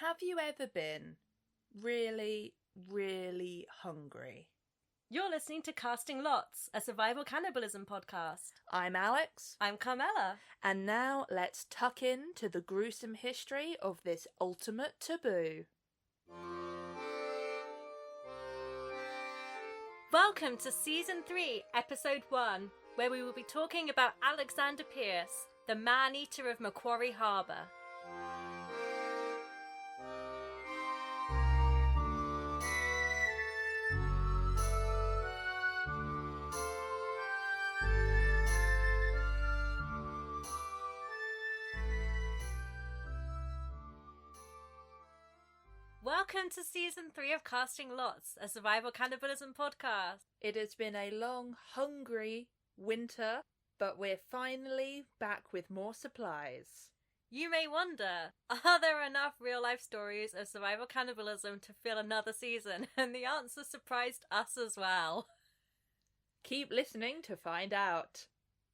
Have you ever been really, really hungry? You're listening to Casting Lots, a survival cannibalism podcast. I'm Alix. I'm Carmella. And now let's tuck into the gruesome history of this ultimate taboo. Welcome to Season 3, Episode 1, where we will be talking about Alexander Pearce, the maneater of Macquarie Harbour. Welcome to Season 3 of Casting Lots, a survival cannibalism podcast. It has been a long, hungry winter, but we're finally back with more supplies. You may wonder, are there enough real-life stories of survival cannibalism to fill another season? And the answer surprised us as well. Keep listening to find out.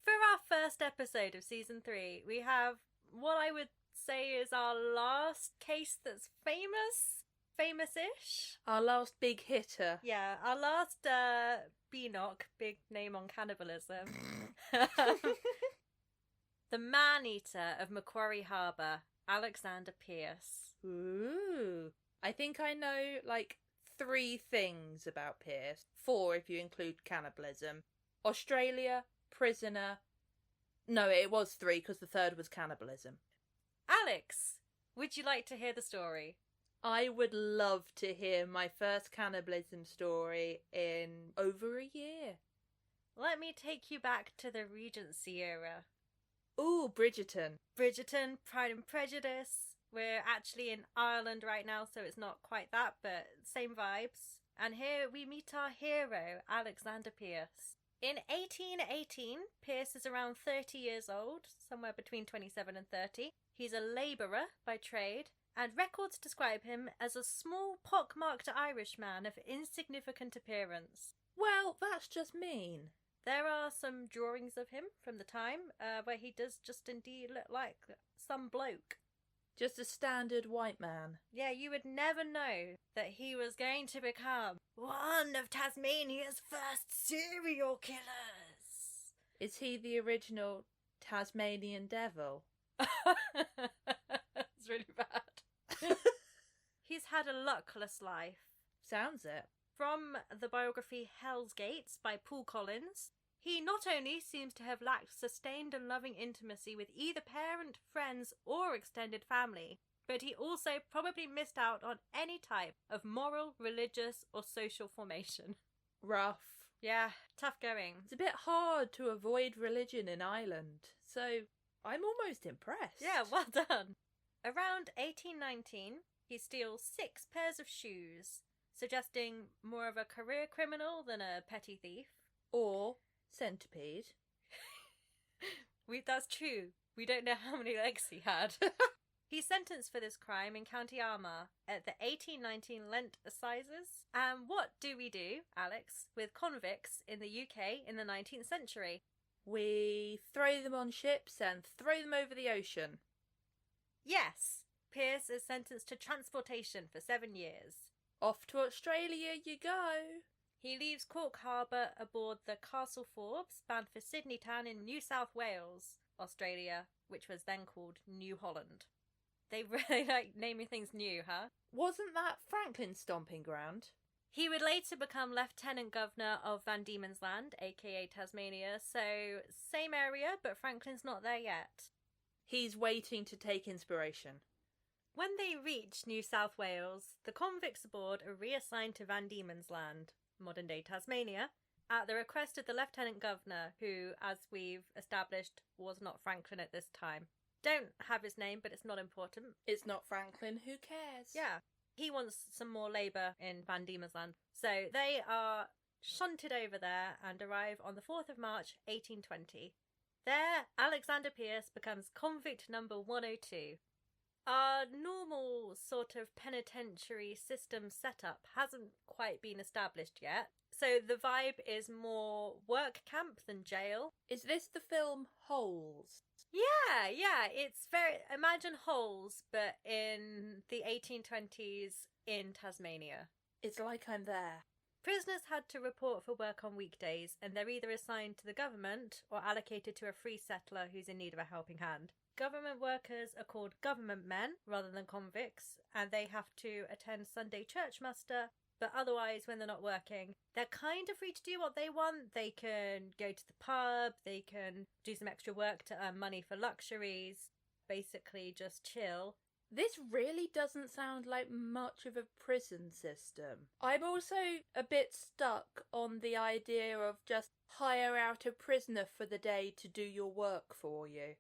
For our first episode of Season 3, we have what I would say is our last case that's famous-ish. Our last big hitter. Yeah, our last B-knock, big name on cannibalism. The man-eater of Macquarie Harbour, Alexander Pearce. Ooh. I think I know, 3 things about Pearce. 4 if you include cannibalism. Australia, prisoner. No, it was 3 because the third was cannibalism. Alix, would you like to hear the story? I would love to hear my first cannibalism story in over a year. Let me take you back to the Regency era. Ooh, Bridgerton. Bridgerton, Pride and Prejudice. We're actually in Ireland right now, so it's not quite that, but same vibes. And here we meet our hero, Alexander Pearce. In 1818, Pearce is around 30 years old, somewhere between 27 and 30. He's a labourer by trade, and records describe him as a small, pock-marked Irishman of insignificant appearance. Well, that's just mean. There are some drawings of him from the time where he does just indeed look like some bloke. Just a standard white man. Yeah, you would never know that he was going to become one of Tasmania's first serial killers. Is he the original Tasmanian devil? It's really bad. He's had a luckless life. Sounds it. From the biography Hell's Gates by Paul Collins, he not only seems to have lacked sustained and loving intimacy with either parent, friends, or extended family, but he also probably missed out on any type of moral, religious, or social formation. Rough. Yeah, tough going. It's a bit hard to avoid religion in Ireland, so I'm almost impressed. Yeah, well done. Around 1819, he steals 6 pairs of shoes, suggesting more of a career criminal than a petty thief. Or centipede. That's true. We don't know how many legs he had. He's sentenced for this crime in County Armagh at the 1819 Lent Assizes. And what do, Alix, with convicts in the UK in the 19th century? We throw them on ships and throw them over the ocean. Yes, Pearce is sentenced to transportation for 7 years. Off to Australia you go. He leaves Cork Harbour aboard the Castle Forbes, bound for Sydney Town in New South Wales, Australia, which was then called New Holland. They really like naming things new, huh? Wasn't that Franklin's stomping ground? He would later become Lieutenant Governor of Van Diemen's Land, aka Tasmania, so same area, but Franklin's not there yet. He's waiting to take inspiration. When they reach New South Wales, the convicts aboard are reassigned to Van Diemen's Land, modern-day Tasmania, at the request of the Lieutenant Governor, who, as we've established, was not Franklin at this time. Don't have his name, but it's not important. It's not Franklin, who cares? Yeah. He wants some more labour in Van Diemen's Land. So they are shunted over there and arrive on the 4th of March, 1820. There, Alexander Pearce becomes convict number 102. Our normal sort of penitentiary system setup hasn't quite been established yet. So the vibe is more work camp than jail. Is this the film Holes? Yeah, it's very... Imagine Holes, but in the 1820s in Tasmania. It's like I'm there. Prisoners had to report for work on weekdays, and they're either assigned to the government or allocated to a free settler who's in need of a helping hand. Government workers are called government men rather than convicts, and they have to attend Sunday church muster, but otherwise, when they're not working, they're kind of free to do what they want. They can go to the pub, they can do some extra work to earn money for luxuries, basically just chill. This really doesn't sound like much of a prison system. I'm also a bit stuck on the idea of just hire out a prisoner for the day to do your work for you.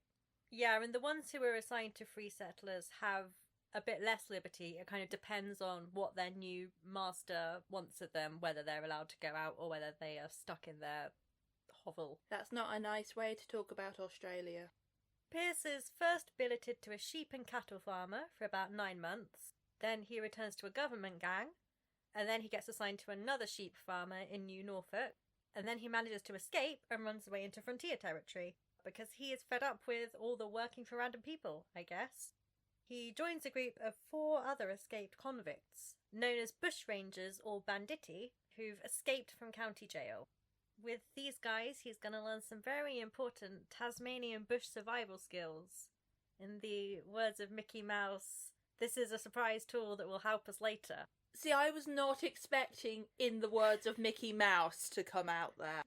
Yeah, and the ones who are assigned to free settlers have a bit less liberty. It kind of depends on what their new master wants of them, whether they're allowed to go out or whether they are stuck in their hovel. That's not a nice way to talk about Australia. Pearce is first billeted to a sheep and cattle farmer for about 9 months. Then he returns to a government gang, and then he gets assigned to another sheep farmer in New Norfolk, and then he manages to escape and runs away into frontier territory, because he is fed up with all the working for random people, I guess. He joins a group of 4 other escaped convicts, known as bushrangers or banditti, who've escaped from county jail. With these guys, he's going to learn some very important Tasmanian bush survival skills. In the words of Mickey Mouse, this is a surprise tool that will help us later. See, I was not expecting in the words of Mickey Mouse to come out there.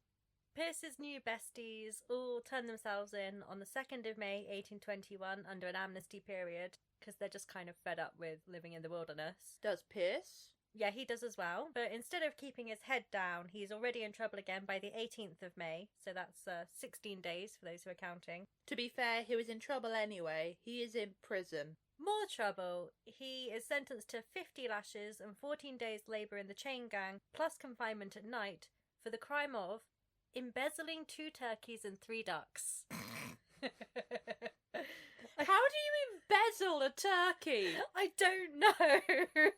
Pearce's new besties all turn themselves in on the 2nd of May 1821 under an amnesty period, because they're just kind of fed up with living in the wilderness. Does Pearce? Yeah, he does as well, but instead of keeping his head down, he's already in trouble again by the 18th of May, so that's 16 days for those who are counting. To be fair, he was in trouble anyway. He is in prison. More trouble. He is sentenced to 50 lashes and 14 days labour in the chain gang, plus confinement at night, for the crime of embezzling 2 turkeys and 3 ducks. How do you embezzle a turkey? I don't know.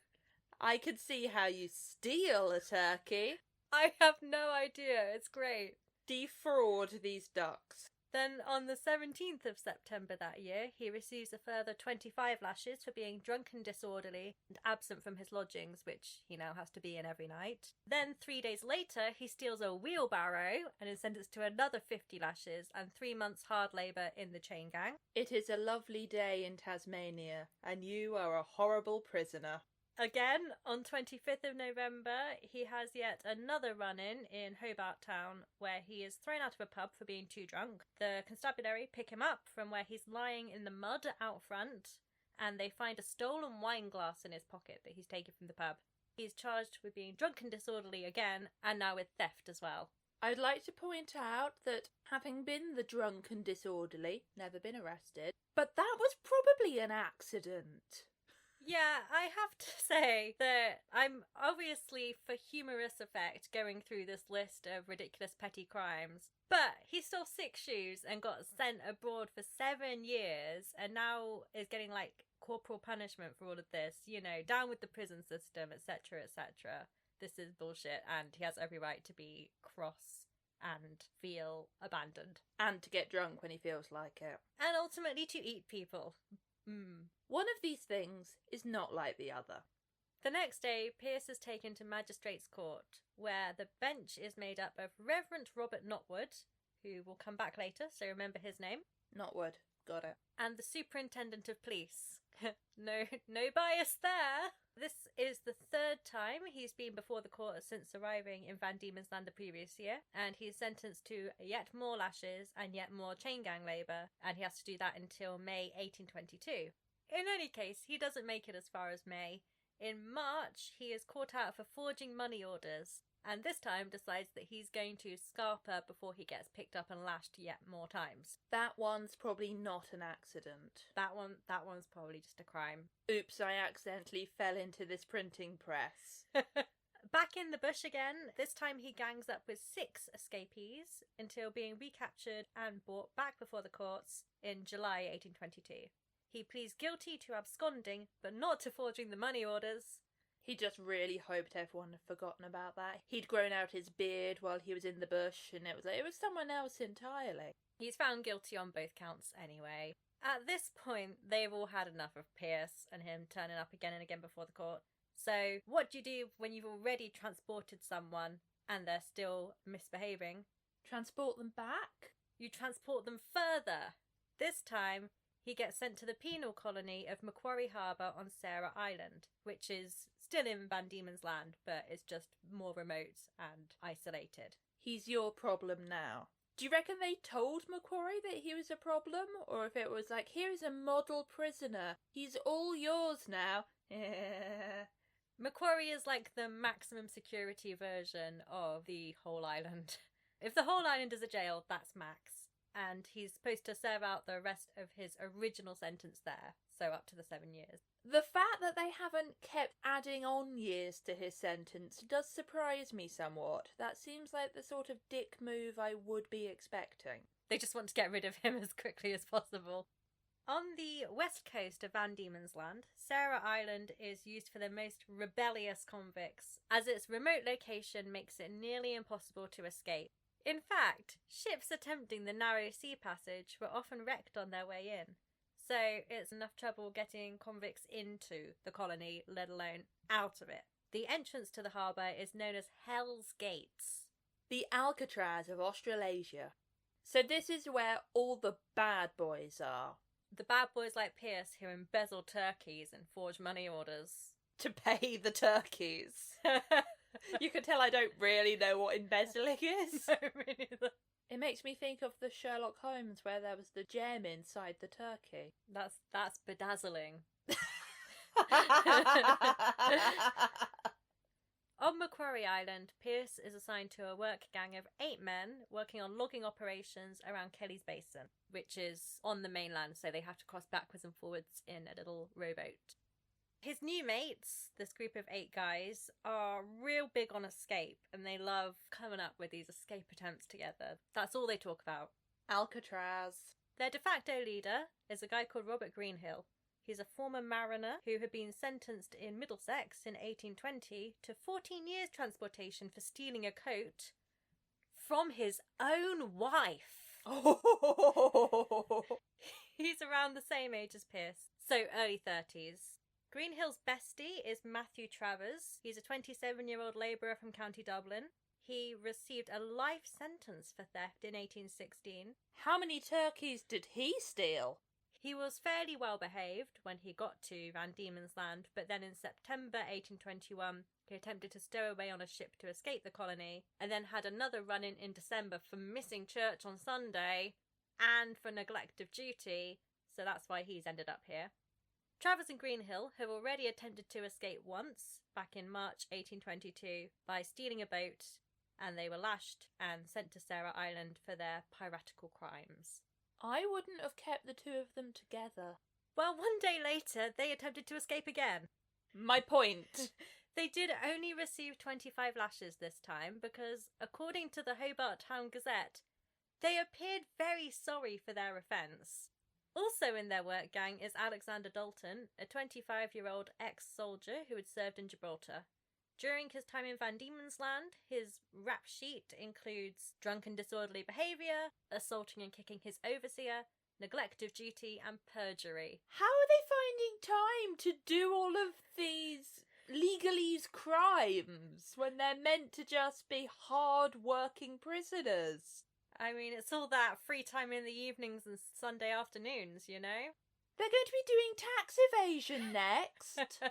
I could see how you steal a turkey. I have no idea. It's great. Defraud these ducks. Then on the 17th of September that year, he receives a further 25 lashes for being drunk and disorderly and absent from his lodgings, which he now has to be in every night. Then 3 days later, he steals a wheelbarrow and is sentenced to another 50 lashes and 3 months hard labour in the chain gang. It is a lovely day in Tasmania, and you are a horrible prisoner. Again, on 25th of November, he has yet another run-in in Hobart Town, where he is thrown out of a pub for being too drunk. The constabulary pick him up from where he's lying in the mud out front, and they find a stolen wine glass in his pocket that he's taken from the pub. He's charged with being drunk and disorderly again, and now with theft as well. I'd like to point out that, having been the drunk and disorderly, never been arrested, but that was probably an accident. Yeah, I have to say that I'm obviously, for humorous effect, going through this list of ridiculous petty crimes, but he stole 6 shoes and got sent abroad for 7 years, and now is getting, like, corporal punishment for all of this, you know, down with the prison system, etc., etc. This is bullshit, and he has every right to be cross and feel abandoned. And to get drunk when he feels like it. And ultimately to eat people. One of these things is not like the other. The next day, Pearce is taken to Magistrates' Court, where the bench is made up of Reverend Robert Notwood, who will come back later, so remember his name. Notwood, got it. And the Superintendent of Police. No bias there. This is the 3rd time he's been before the court since arriving in Van Diemen's Land the previous year, and he's sentenced to yet more lashes and yet more chain gang labour, and he has to do that until May 1822. In any case, he doesn't make it as far as May. In March, he is caught out for forging money orders, and this time decides that he's going to scalp her before he gets picked up and lashed yet more times. That one's probably not an accident. That one's probably just a crime. Oops, I accidentally fell into this printing press. Back in the bush again, this time he gangs up with 6 escapees until being recaptured and brought back before the courts in July 1822. He pleads guilty to absconding, but not to forging the money orders. He just really hoped everyone had forgotten about that. He'd grown out his beard while he was in the bush, and it was someone else entirely. He's found guilty on both counts anyway. At this point, they've all had enough of Pearce and him turning up again and again before the court. So, what do you do when you've already transported someone and they're still misbehaving? Transport them back? You transport them further. This time, he gets sent to the penal colony of Macquarie Harbour on Sarah Island, which is still in Van Diemen's Land, but it's just more remote and isolated. He's your problem now. Do you reckon they told Macquarie that he was a problem? Or if it was like, here is a model prisoner, he's all yours now. Macquarie is like the maximum security version of the whole island. If the whole island is a jail, that's Max. And he's supposed to serve out the rest of his original sentence there, so up to the 7 years. The fact that they haven't kept adding on years to his sentence does surprise me somewhat. That seems like the sort of dick move I would be expecting. They just want to get rid of him as quickly as possible. On the west coast of Van Diemen's Land, Sarah Island is used for the most rebellious convicts, as its remote location makes it nearly impossible to escape. In fact, ships attempting the narrow sea passage were often wrecked on their way in. So it's enough trouble getting convicts into the colony, let alone out of it. The entrance to the harbour is known as Hell's Gates. The Alcatraz of Australasia. So this is where all the bad boys are. The bad boys like Pearce who embezzle turkeys and forge money orders. To pay the turkeys. You can tell I don't really know what embezzling is. No, me neither. It makes me think of the Sherlock Holmes where there was the gem inside the turkey. That's bedazzling. On Macquarie Island, Pearce is assigned to a work gang of 8 men working on logging operations around Kelly's Basin, which is on the mainland, so they have to cross backwards and forwards in a little rowboat. His new mates, this group of 8 guys, are real big on escape, and they love coming up with these escape attempts together. That's all they talk about. Alcatraz. Their de facto leader is a guy called Robert Greenhill. He's a former mariner who had been sentenced in Middlesex in 1820 to 14 years transportation for stealing a coat from his own wife. He's around the same age as Pearce, so early 30s. Greenhill's bestie is Matthew Travers. He's a 27-year-old labourer from County Dublin. He received a life sentence for theft in 1816. How many turkeys did he steal? He was fairly well behaved when he got to Van Diemen's Land, but then in September 1821 he attempted to stow away on a ship to escape the colony, and then had another run-in December for missing church on Sunday and for neglect of duty, so that's why he's ended up here. Travers and Greenhill have already attempted to escape once, back in March 1822, by stealing a boat, and they were lashed and sent to Sarah Island for their piratical crimes. I wouldn't have kept the two of them together. Well, one day later, they attempted to escape again. My point. They did only receive 25 lashes this time because, according to the Hobart Town Gazette, they appeared very sorry for their offence. Also in their work gang is Alexander Dalton, a 25-year-old ex-soldier who had served in Gibraltar. During his time in Van Diemen's Land, his rap sheet includes drunken disorderly behaviour, assaulting and kicking his overseer, neglect of duty and perjury. How are they finding time to do all of these legalese crimes when they're meant to just be hard-working prisoners? I mean, it's all that free time in the evenings and Sunday afternoons, you know? They're going to be doing tax evasion next.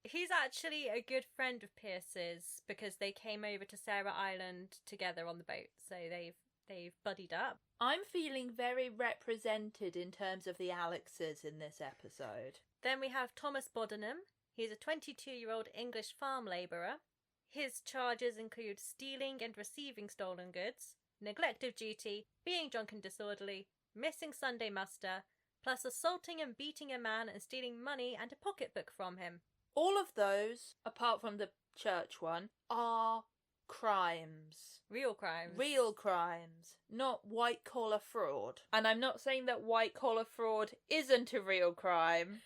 He's actually a good friend of Pearce's because they came over to Sarah Island together on the boat, so they've buddied up. I'm feeling very represented in terms of the Alixes in this episode. Then we have Thomas Bodenham. He's a 22-year-old English farm labourer. His charges include stealing and receiving stolen goods, neglect of duty, being drunk and disorderly, missing Sunday muster, plus assaulting and beating a man and stealing money and a pocketbook from him. All of those, apart from the church one, are crimes. Real crimes. Real crimes, not white-collar fraud. And I'm not saying that white-collar fraud isn't a real crime.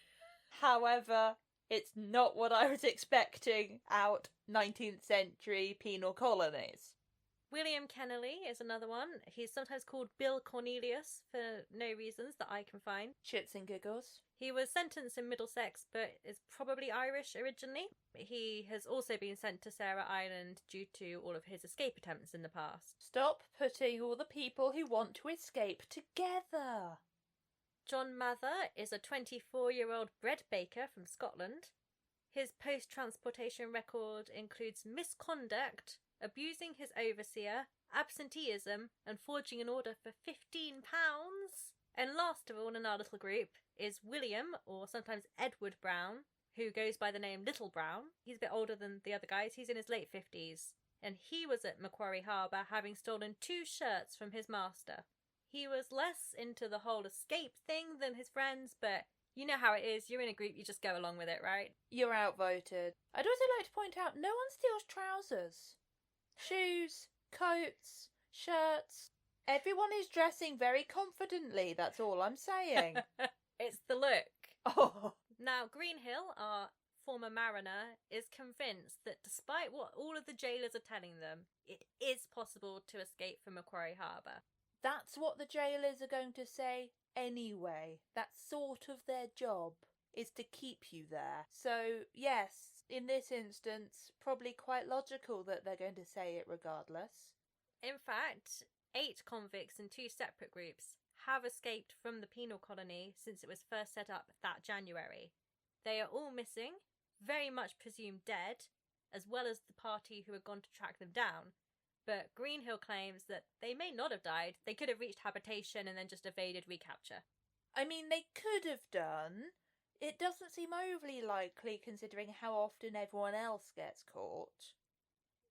However, it's not what I was expecting out 19th century penal colonies. William Kennelly is another one. He's sometimes called Bill Cornelius for no reasons that I can find. Shits and giggles. He was sentenced in Middlesex, but is probably Irish originally. He has also been sent to Sarah Island due to all of his escape attempts in the past. Stop putting all the people who want to escape together. John Mather is a 24-year-old bread baker from Scotland. His post-transportation record includes misconduct, abusing his overseer, absenteeism, and forging an order for £15. And last of all in our little group is William, or sometimes Edward Brown, who goes by the name Little Brown. He's a bit older than the other guys. He's in his late 50s. And he was at Macquarie Harbour, having stolen 2 shirts from his master. He was less into the whole escape thing than his friends, but you know how it is. You're in a group, you just go along with it, right? You're outvoted. I'd also like to point out, no one steals trousers. Shoes, coats, shirts. Everyone is dressing very confidently, that's all I'm saying. It's the look. Oh. Now, Greenhill, our former mariner, is convinced that despite what all of the jailers are telling them, it is possible to escape from Macquarie Harbour. That's what the jailers are going to say anyway. That's sort of their job, is to keep you there. So, yes, in this instance, probably quite logical that they're going to say it regardless. In fact, 8 convicts in 2 separate groups have escaped from the penal colony since it was first set up that January. They are all missing, very much presumed dead, as well as the party who had gone to track them down. But Greenhill claims that they may not have died. They could have reached habitation and then just evaded recapture. I mean, they could have done. It doesn't seem overly likely considering how often everyone else gets caught.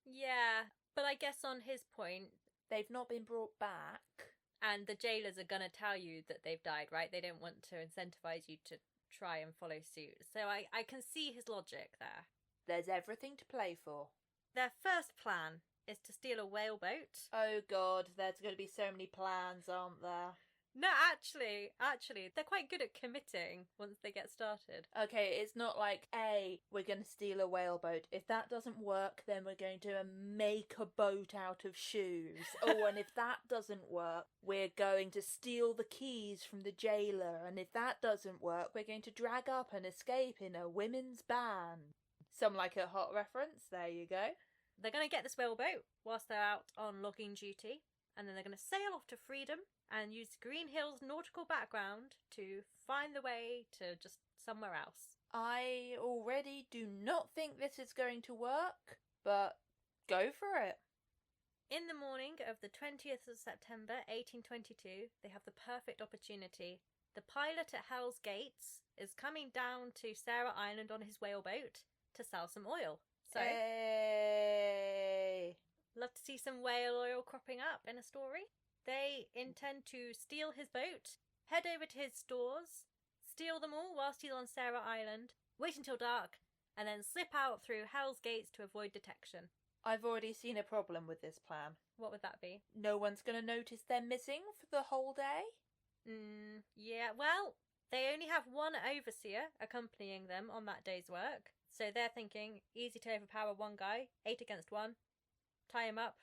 Yeah, but I guess on his point, they've not been brought back. And the jailers are going to tell you that they've died, right? They don't want to incentivise you to try and follow suit. So I can see his logic there. There's everything to play for. Their first plan is to steal a whaleboat. Oh god, there's going to be so many plans, aren't there? No, actually, they're quite good at committing once they get started. Okay, it's not like, A, we're going to steal a whaleboat. If that doesn't work, then we're going to make a boat out of shoes. Oh, and if that doesn't work, we're going to steal the keys from the jailer. And if that doesn't work, we're going to drag up and escape in a women's band. Some like a hot reference, there you go. They're going to get this whaleboat whilst they're out on logging duty, and then they're going to sail off to freedom and use Greenhill's nautical background to find the way to just somewhere else. I already do not think this is going to work, but go for it. In the morning of the 20th of September 1822, they have the perfect opportunity. The pilot at Hell's Gates is coming down to Sarah Island on his whaleboat to sell some oil. So, hey. Love to see some whale oil cropping up in a story. They intend to steal his boat, head over to his stores, steal them all whilst he's on Sarah Island, wait until dark, and then slip out through Hell's Gates to avoid detection. I've already seen a problem with this plan. What would that be? No one's going to notice they're missing for the whole day? Yeah, well, they only have one overseer accompanying them on that day's work. So they're thinking, easy to overpower one guy, 8 against 1, tie him up.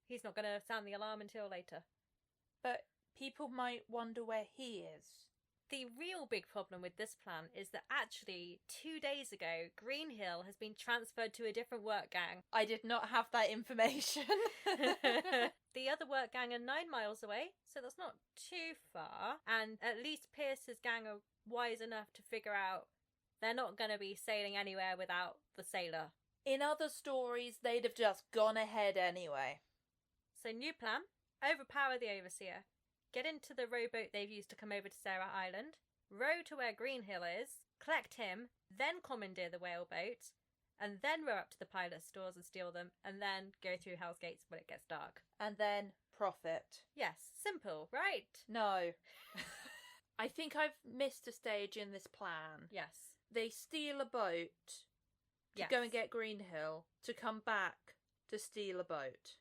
He's not going to sound the alarm until later. But people might wonder where he is. The real big problem with this plan is that actually 2 days ago, Greenhill has been transferred to a different work gang. I did not have that information. The other work gang are 9 miles away, so that's not too far. And at least Pearce's gang are wise enough to figure out they're not going to be sailing anywhere without the sailor. In other stories, they'd have just gone ahead anyway. So new plan, overpower the overseer. Get into the rowboat they've used to come over to Sarah Island, row to where Greenhill is, collect him, then commandeer the whaleboat, and then row up to the pilot's stores and steal them, and then go through Hell's Gates when it gets dark. And then profit. Yes, simple, right? No. I think I've missed a stage in this plan. Yes. They steal a boat to go and get Greenhill, to come back to steal a boat.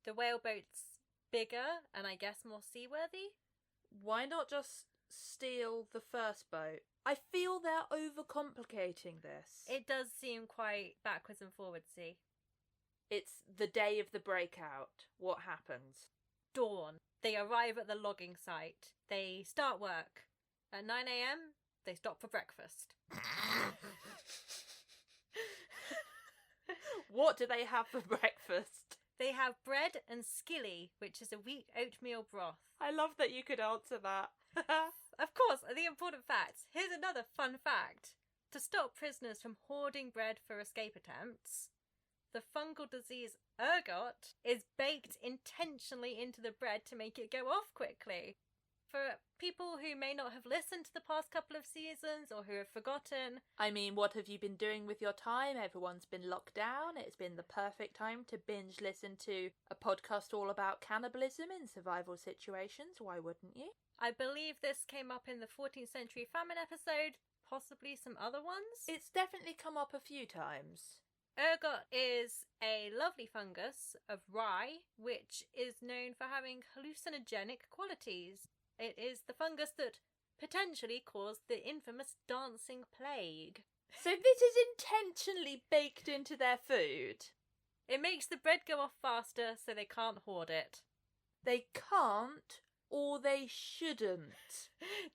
The whaleboat's bigger and I guess more seaworthy. Why not just steal the first boat? I feel they're overcomplicating this. It does seem quite backwards and forwardsy. It's the day of the breakout. What happens? Dawn. They arrive at the logging site. They start work. At 9 a.m, they stop for breakfast. What do they have for breakfast? They have bread and skilly, which is a wheat oatmeal broth. I love that you could answer that. Of course, the important facts. Here's another fun fact. To stop prisoners from hoarding bread for escape attempts, the fungal disease ergot is baked intentionally into the bread to make it go off quickly. For people who may not have listened to the past couple of seasons or who have forgotten... I mean, what have you been doing with your time? Everyone's been locked down. It's been the perfect time to binge listen to a podcast all about cannibalism in survival situations. Why wouldn't you? I believe this came up in the 14th century famine episode, possibly some other ones. It's definitely come up a few times. Ergot is a lovely fungus of rye, which is known for having hallucinogenic qualities. It is the fungus that potentially caused the infamous dancing plague. So this is intentionally baked into their food? It makes the bread go off faster so they can't hoard it. They can't, or they shouldn't.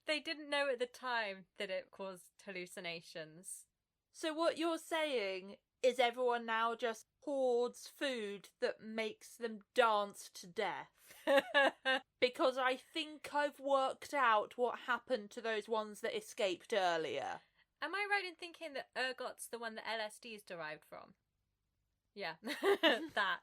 They didn't know at the time that it caused hallucinations. So what you're saying is everyone now just hoards food that makes them dance to death? Because I think I've worked out what happened to those ones that escaped earlier. Am I right in thinking that ergot's the one that LSD is derived from? Yeah, that.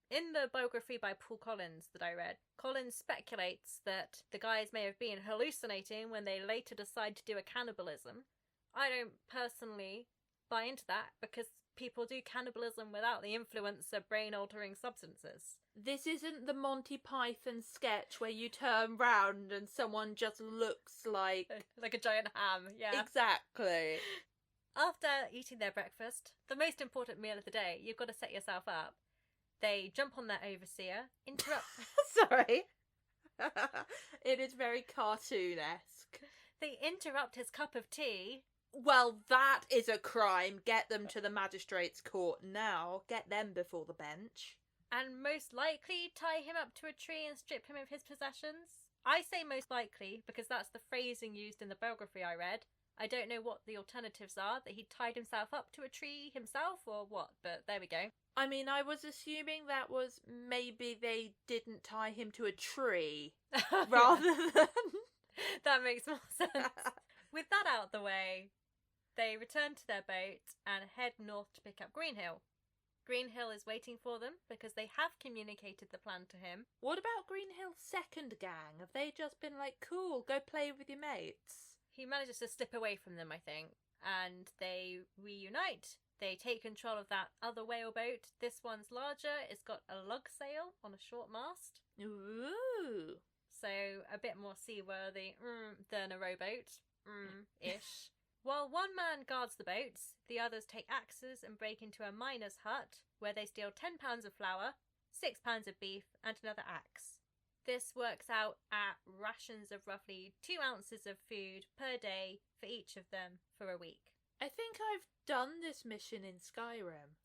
In the biography by Paul Collins that I read, Collins speculates that the guys may have been hallucinating when they later decide to do a cannibalism. I don't personally buy into that because people do cannibalism without the influence of brain-altering substances. This isn't the Monty Python sketch where you turn round and someone just looks like a giant ham, yeah. Exactly. After eating their breakfast, the most important meal of the day, you've got to set yourself up. They jump on their overseer, interrupt... Sorry. It is very cartoon-esque. They interrupt his cup of tea. Well, that is a crime. Get them to the magistrate's court now. Get them before the bench. And most likely tie him up to a tree and strip him of his possessions. I say most likely because that's the phrasing used in the biography I read. I don't know what the alternatives are, that he tied himself up to a tree himself or what, but there we go. I mean, I was assuming that was maybe they didn't tie him to a tree rather than... That makes more sense. With that out the way, they return to their boat and head north to pick up Greenhill. Greenhill is waiting for them because they have communicated the plan to him. What about Greenhill's second gang? Have they just been like, cool, go play with your mates? He manages to slip away from them, I think, and they reunite. They take control of that other whaleboat. This one's larger. It's got a lug sail on a short mast. Ooh. So a bit more seaworthy than a rowboat. Ish. While one man guards the boats, the others take axes and break into a miner's hut where they steal 10 pounds of flour, 6 pounds of beef and another axe. This works out at rations of roughly 2 ounces of food per day for each of them for a week. I think I've done this mission in Skyrim.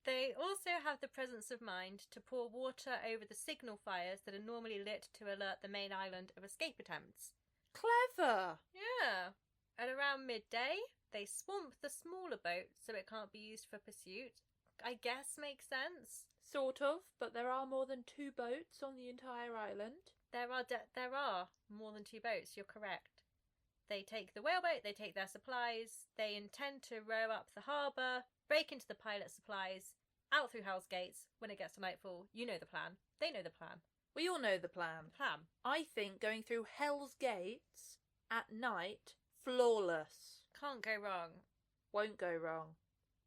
They also have the presence of mind to pour water over the signal fires that are normally lit to alert the main island of escape attempts. Clever! Yeah. At around midday, they swamp the smaller boat so it can't be used for pursuit. I guess makes sense. Sort of, but there are more than 2 boats on the entire island. There are more than 2 boats, you're correct. They take the whaleboat, they take their supplies, they intend to row up the harbour, break into the pilot supplies, out through Hell's Gates when it gets to nightfall. You know the plan. They know the plan. We all know the plan. I think going through Hell's Gates at night, flawless. Can't go wrong. Won't go wrong.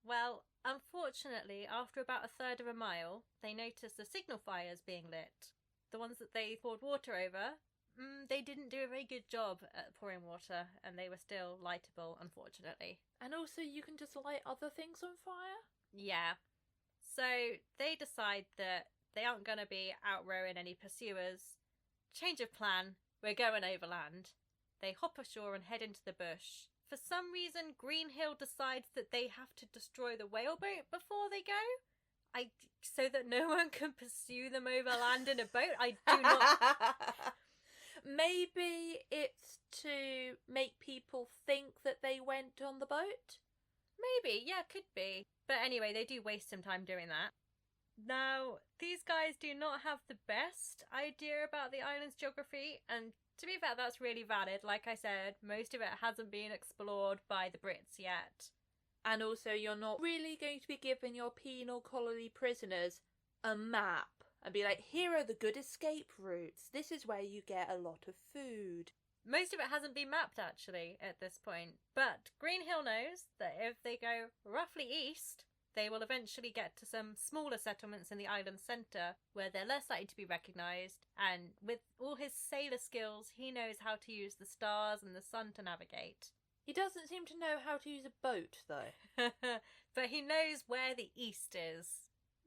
Well, unfortunately, after about a third of a mile, they notice the signal fires being lit. The ones that they poured water over, they didn't do a very good job at pouring water, and they were still lightable, unfortunately. And also, you can just light other things on fire? Yeah. So they decide that they aren't going to be outrowing any pursuers. Change of plan. We're going overland. They hop ashore and head into the bush, For some reason, Greenhill decides that they have to destroy the whaleboat before they go. So that no one can pursue them over land in a boat. I do not. Maybe it's to make people think that they went on the boat? Maybe, yeah, could be. But anyway, they do waste some time doing that. Now, these guys do not have the best idea about the island's geography, and to be fair, that's really valid. Like I said, most of it hasn't been explored by the Brits yet. And also, you're not really going to be giving your penal colony prisoners a map and be like, here are the good escape routes. This is where you get a lot of food. Most of it hasn't been mapped, actually, at this point. But Greenhill knows that if they go roughly east, they will eventually get to some smaller settlements in the island's centre where they're less likely to be recognised. And with all his sailor skills, he knows how to use the stars and the sun to navigate. He doesn't seem to know how to use a boat, though. But he knows where the east is.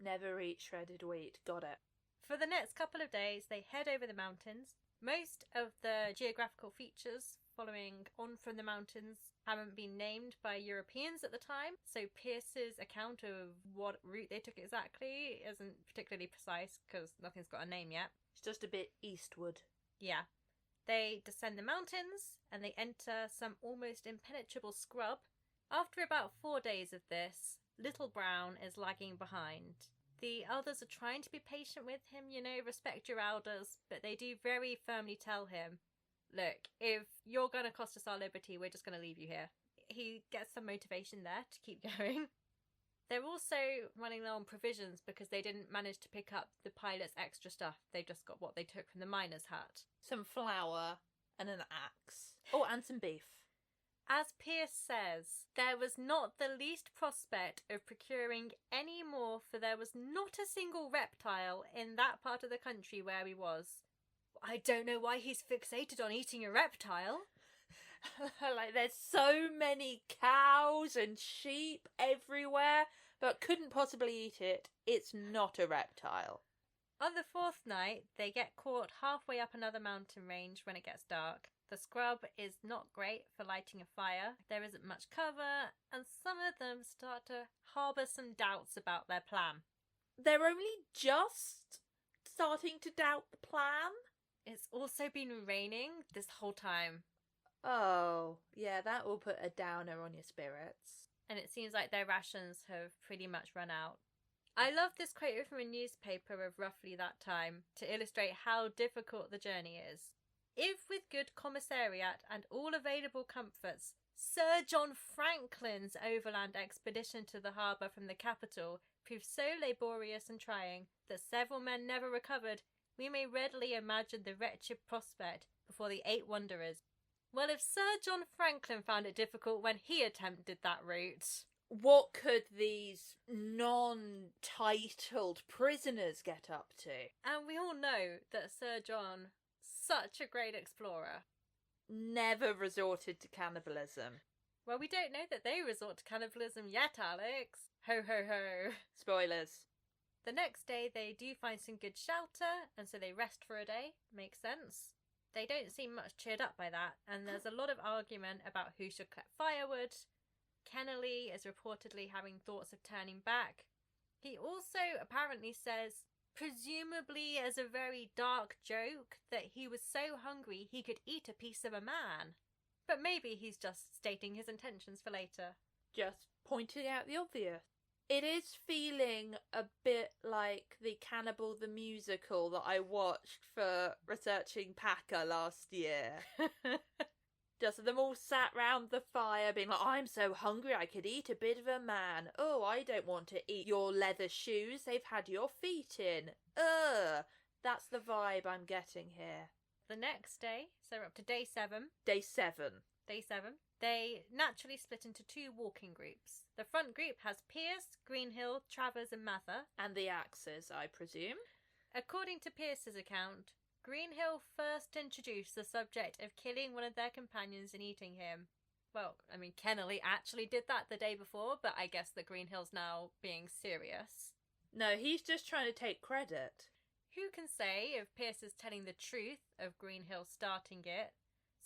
Never eat shredded wheat. Got it. For the next couple of days, they head over the mountains. Most of the geographical features following on from the mountains haven't been named by Europeans at the time, so Pearce's account of what route they took exactly isn't particularly precise because nothing's got a name yet. It's just a bit eastward. Yeah. They descend the mountains and they enter some almost impenetrable scrub. After about 4 days of this, Little Brown is lagging behind. The elders are trying to be patient with him, respect your elders, but they do very firmly tell him, look, if you're going to cost us our liberty, we're just going to leave you here. He gets some motivation there to keep going. They're also running low on provisions because they didn't manage to pick up the pilot's extra stuff. They just got what they took from the miner's hut. Some flour and an axe. Oh, and some beef. As Pearce says, there was not the least prospect of procuring any more, for there was not a single reptile in that part of the country where he was. I don't know why he's fixated on eating a reptile. Like, there's so many cows and sheep everywhere, but couldn't possibly eat it. It's not a reptile. On the fourth night, they get caught halfway up another mountain range when it gets dark. The scrub is not great for lighting a fire. There isn't much cover, and some of them start to harbour some doubts about their plan. They're only just starting to doubt the plan? It's also been raining this whole time. Oh, yeah, that will put a downer on your spirits. And it seems like their rations have pretty much run out. I love this quote from a newspaper of roughly that time to illustrate how difficult the journey is. If with good commissariat and all available comforts, Sir John Franklin's overland expedition to the harbour from the capital proved so laborious and trying that several men never recovered, we may readily imagine the wretched prospect before the 8 wanderers. Well, if Sir John Franklin found it difficult when he attempted that route, what could these non-titled prisoners get up to? And we all know that Sir John, such a great explorer, never resorted to cannibalism. Well, we don't know that they resort to cannibalism yet, Alex. Ho ho ho. Spoilers. The next day they do find some good shelter, and so they rest for a day. Makes sense. They don't seem much cheered up by that, and there's a lot of argument about who should collect firewood. Kennelly is reportedly having thoughts of turning back. He also apparently says, presumably as a very dark joke, that he was so hungry he could eat a piece of a man. But maybe he's just stating his intentions for later. Just pointing out the obvious. It is feeling a bit like the Cannibal the Musical that I watched for researching Packer last year. Just them all sat round the fire being like, I'm so hungry I could eat a bit of a man. Oh, I don't want to eat your leather shoes. They've had your feet in. Ugh. That's the vibe I'm getting here. The next day, so we're up to day 7. Day 7. Day 7. They naturally split into 2 walking groups. The front group has Pearce, Greenhill, Travers and Mather. And the axes, I presume. According to Pearce's account, Greenhill first introduced the subject of killing one of their companions and eating him. Well, I mean, Kennelly actually did that the day before, but I guess that Greenhill's now being serious. No, he's just trying to take credit. Who can say if Pearce is telling the truth of Greenhill starting it?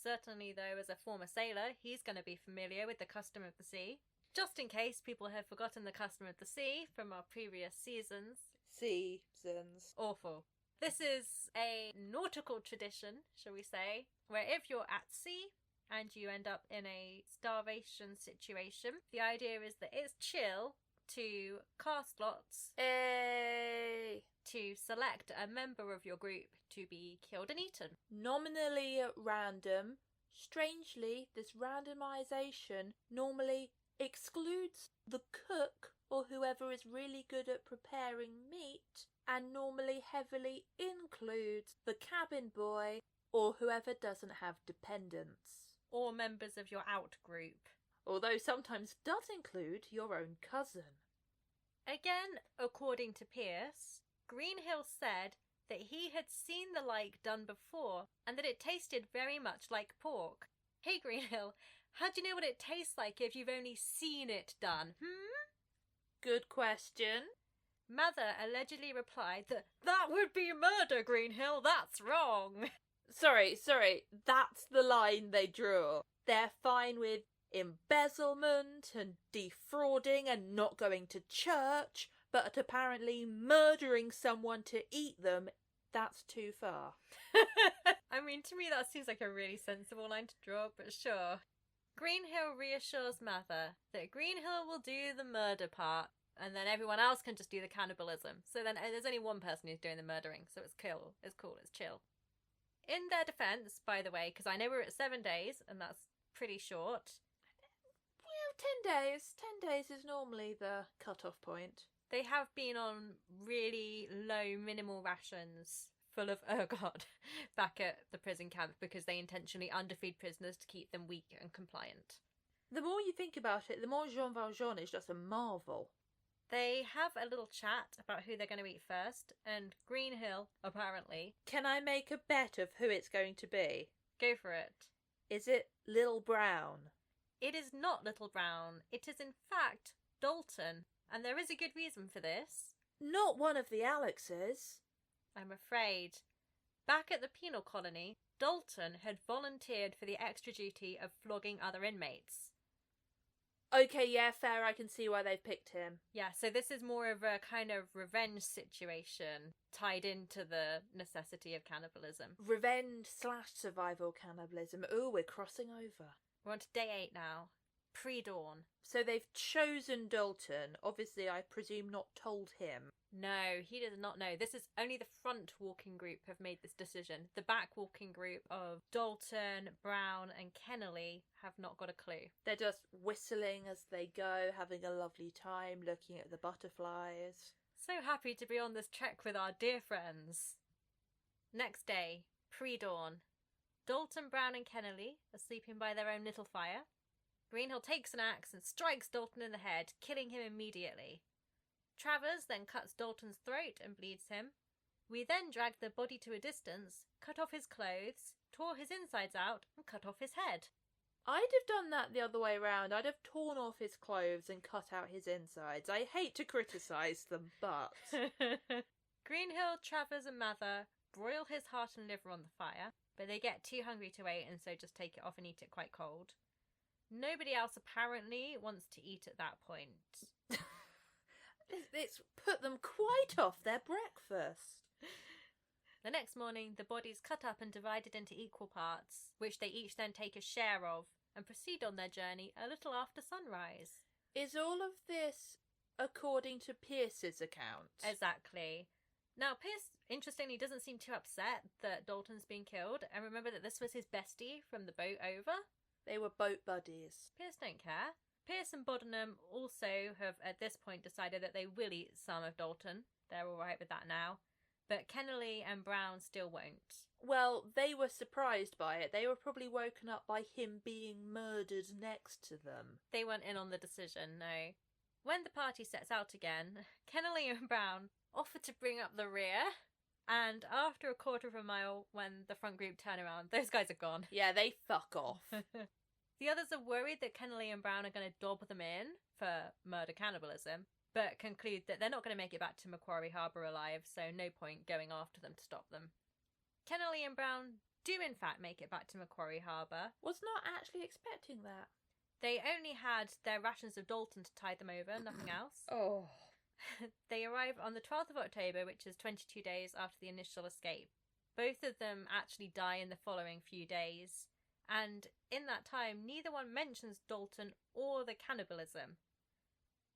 Certainly, though, as a former sailor, he's going to be familiar with the custom of the sea. Just in case people have forgotten the custom of the sea from our previous seasons. Seasons. Awful. This is a nautical tradition, shall we say, where if you're at sea and you end up in a starvation situation, the idea is that it's chill to cast lots to select a member of your group to be killed and eaten. Nominally at random. Strangely, this randomization normally excludes the cook or whoever is really good at preparing meat, and normally heavily includes the cabin boy or whoever doesn't have dependents. Or members of your out group. Although sometimes does include your own cousin. Again, according to Pearce, Greenhill said that he had seen the like done before and that it tasted very much like pork. Hey Greenhill, how do you know what it tastes like if you've only seen it done? Good question. Mather allegedly replied that would be murder, Greenhill, that's wrong. Sorry, that's the line they draw. They're fine with embezzlement and defrauding and not going to church, but apparently murdering someone to eat them, that's too far. I mean, to me that seems like a really sensible line to draw, but sure. Greenhill reassures Mather that Greenhill will do the murder part, and then everyone else can just do the cannibalism. So then there's only one person who's doing the murdering, so it's cool, it's chill. In their defence, by the way, because I know we're at 7 days, and that's pretty short. Well, 10 days. 10 days is normally the cut-off point. They have been on really low minimal rations full of back at the prison camp because they intentionally underfeed prisoners to keep them weak and compliant. The more you think about it, the more Jean Valjean is just a marvel. They have a little chat about who they're going to eat first, and Greenhill, apparently... Can I make a bet of who it's going to be? Go for it. Is it Little Brown? It is not Little Brown. It is in fact Dalton, and there is a good reason for this. Not one of the Alixes. I'm afraid. Back at the penal colony, Dalton had volunteered for the extra duty of flogging other inmates. Okay, yeah, fair, I can see why they've picked him. Yeah, so this is more of a kind of revenge situation tied into the necessity of cannibalism. Revenge/survival cannibalism. Ooh, we're crossing over. We're on to day 8 now. Pre-dawn. So they've chosen Dalton. Obviously, I presume not told him. No, he does not know. This is only the front walking group have made this decision. The back walking group of Dalton, Brown and Kennelly have not got a clue. They're just whistling as they go, having a lovely time, looking at the butterflies. So happy to be on this trek with our dear friends. Next day, pre-dawn. Dalton, Brown and Kennelly are sleeping by their own little fire. Greenhill takes an axe and strikes Dalton in the head, killing him immediately. Travers then cuts Dalton's throat and bleeds him. We then dragged the body to a distance, cut off his clothes, tore his insides out and cut off his head. I'd have done that the other way round. I'd have torn off his clothes and cut out his insides. I hate to criticise them, but... Greenhill, Travers and Mather broil his heart and liver on the fire, but they get too hungry to wait and so just take it off and eat it quite cold. Nobody else apparently wants to eat at that point. It's put them quite off their breakfast. The next morning, the body's cut up and divided into equal parts, which they each then take a share of, and proceed on their journey a little after sunrise. Is all of this according to Pearce's account? Exactly. Now, Pearce, interestingly, doesn't seem too upset that Dalton's been killed, and remember that this was his bestie from the boat over. They were boat buddies. Pearce don't care. Pearce and Bodenham also have at this point decided that they will eat some of Dalton. They're alright with that now. But Kennelly and Brown still won't. Well, they were surprised by it. They were probably woken up by him being murdered next to them. They weren't in on the decision, no. When the party sets out again, Kennelly and Brown offer to bring up the rear. And after a quarter of a mile, when the front group turn around, those guys are gone. Yeah, they fuck off. The others are worried that Kennelly and Brown are going to dob them in for murder cannibalism, but conclude that they're not going to make it back to Macquarie Harbour alive, so no point going after them to stop them. Kennelly and Brown do in fact make it back to Macquarie Harbour. Was not actually expecting that. They only had their rations of Dalton to tide them over, nothing else. Oh. They arrive on the 12th of October, which is 22 days after the initial escape. Both of them actually die in the following few days, and in that time, neither one mentions Dalton or the cannibalism.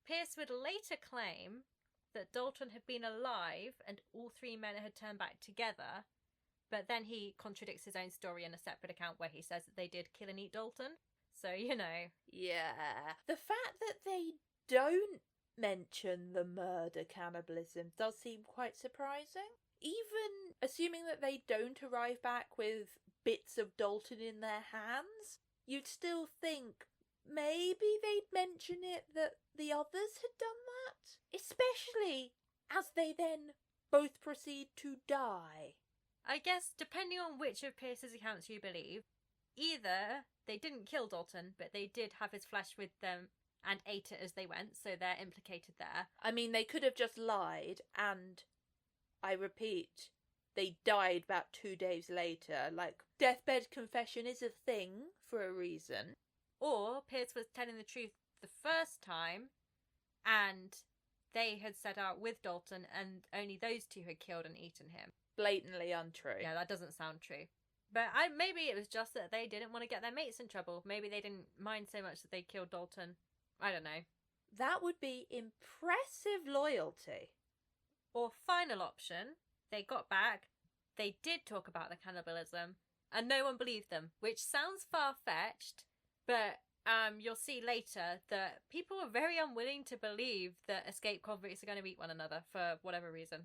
Pearce would later claim that Dalton had been alive and all three men had turned back together, but then he contradicts his own story in a separate account where he says that they did kill and eat Dalton. So, you know. Yeah. The fact that they don't mention the murder cannibalism does seem quite surprising. Even assuming that they don't arrive back with bits of Dalton in their hands, you'd still think maybe they'd mention it that the others had done that. Especially as they then both proceed to die. I guess, depending on which of Pearce's accounts you believe, either they didn't kill Dalton, but they did have his flesh with them and ate it as they went, so they're implicated there. I mean, they could have just lied, and, I repeat, they died about 2 days later. Like, deathbed confession is a thing for a reason. Or Pearce was telling the truth the first time, and they had set out with Dalton, and only those two had killed and eaten him. Blatantly untrue. Yeah, that doesn't sound true. But maybe it was just that they didn't want to get their mates in trouble. Maybe they didn't mind so much that they killed Dalton. I don't know. That would be impressive loyalty. Or final option, they got back, they did talk about the cannibalism, and no one believed them, which sounds far-fetched, but you'll see later that people were very unwilling to believe that escaped convicts are going to eat one another for whatever reason.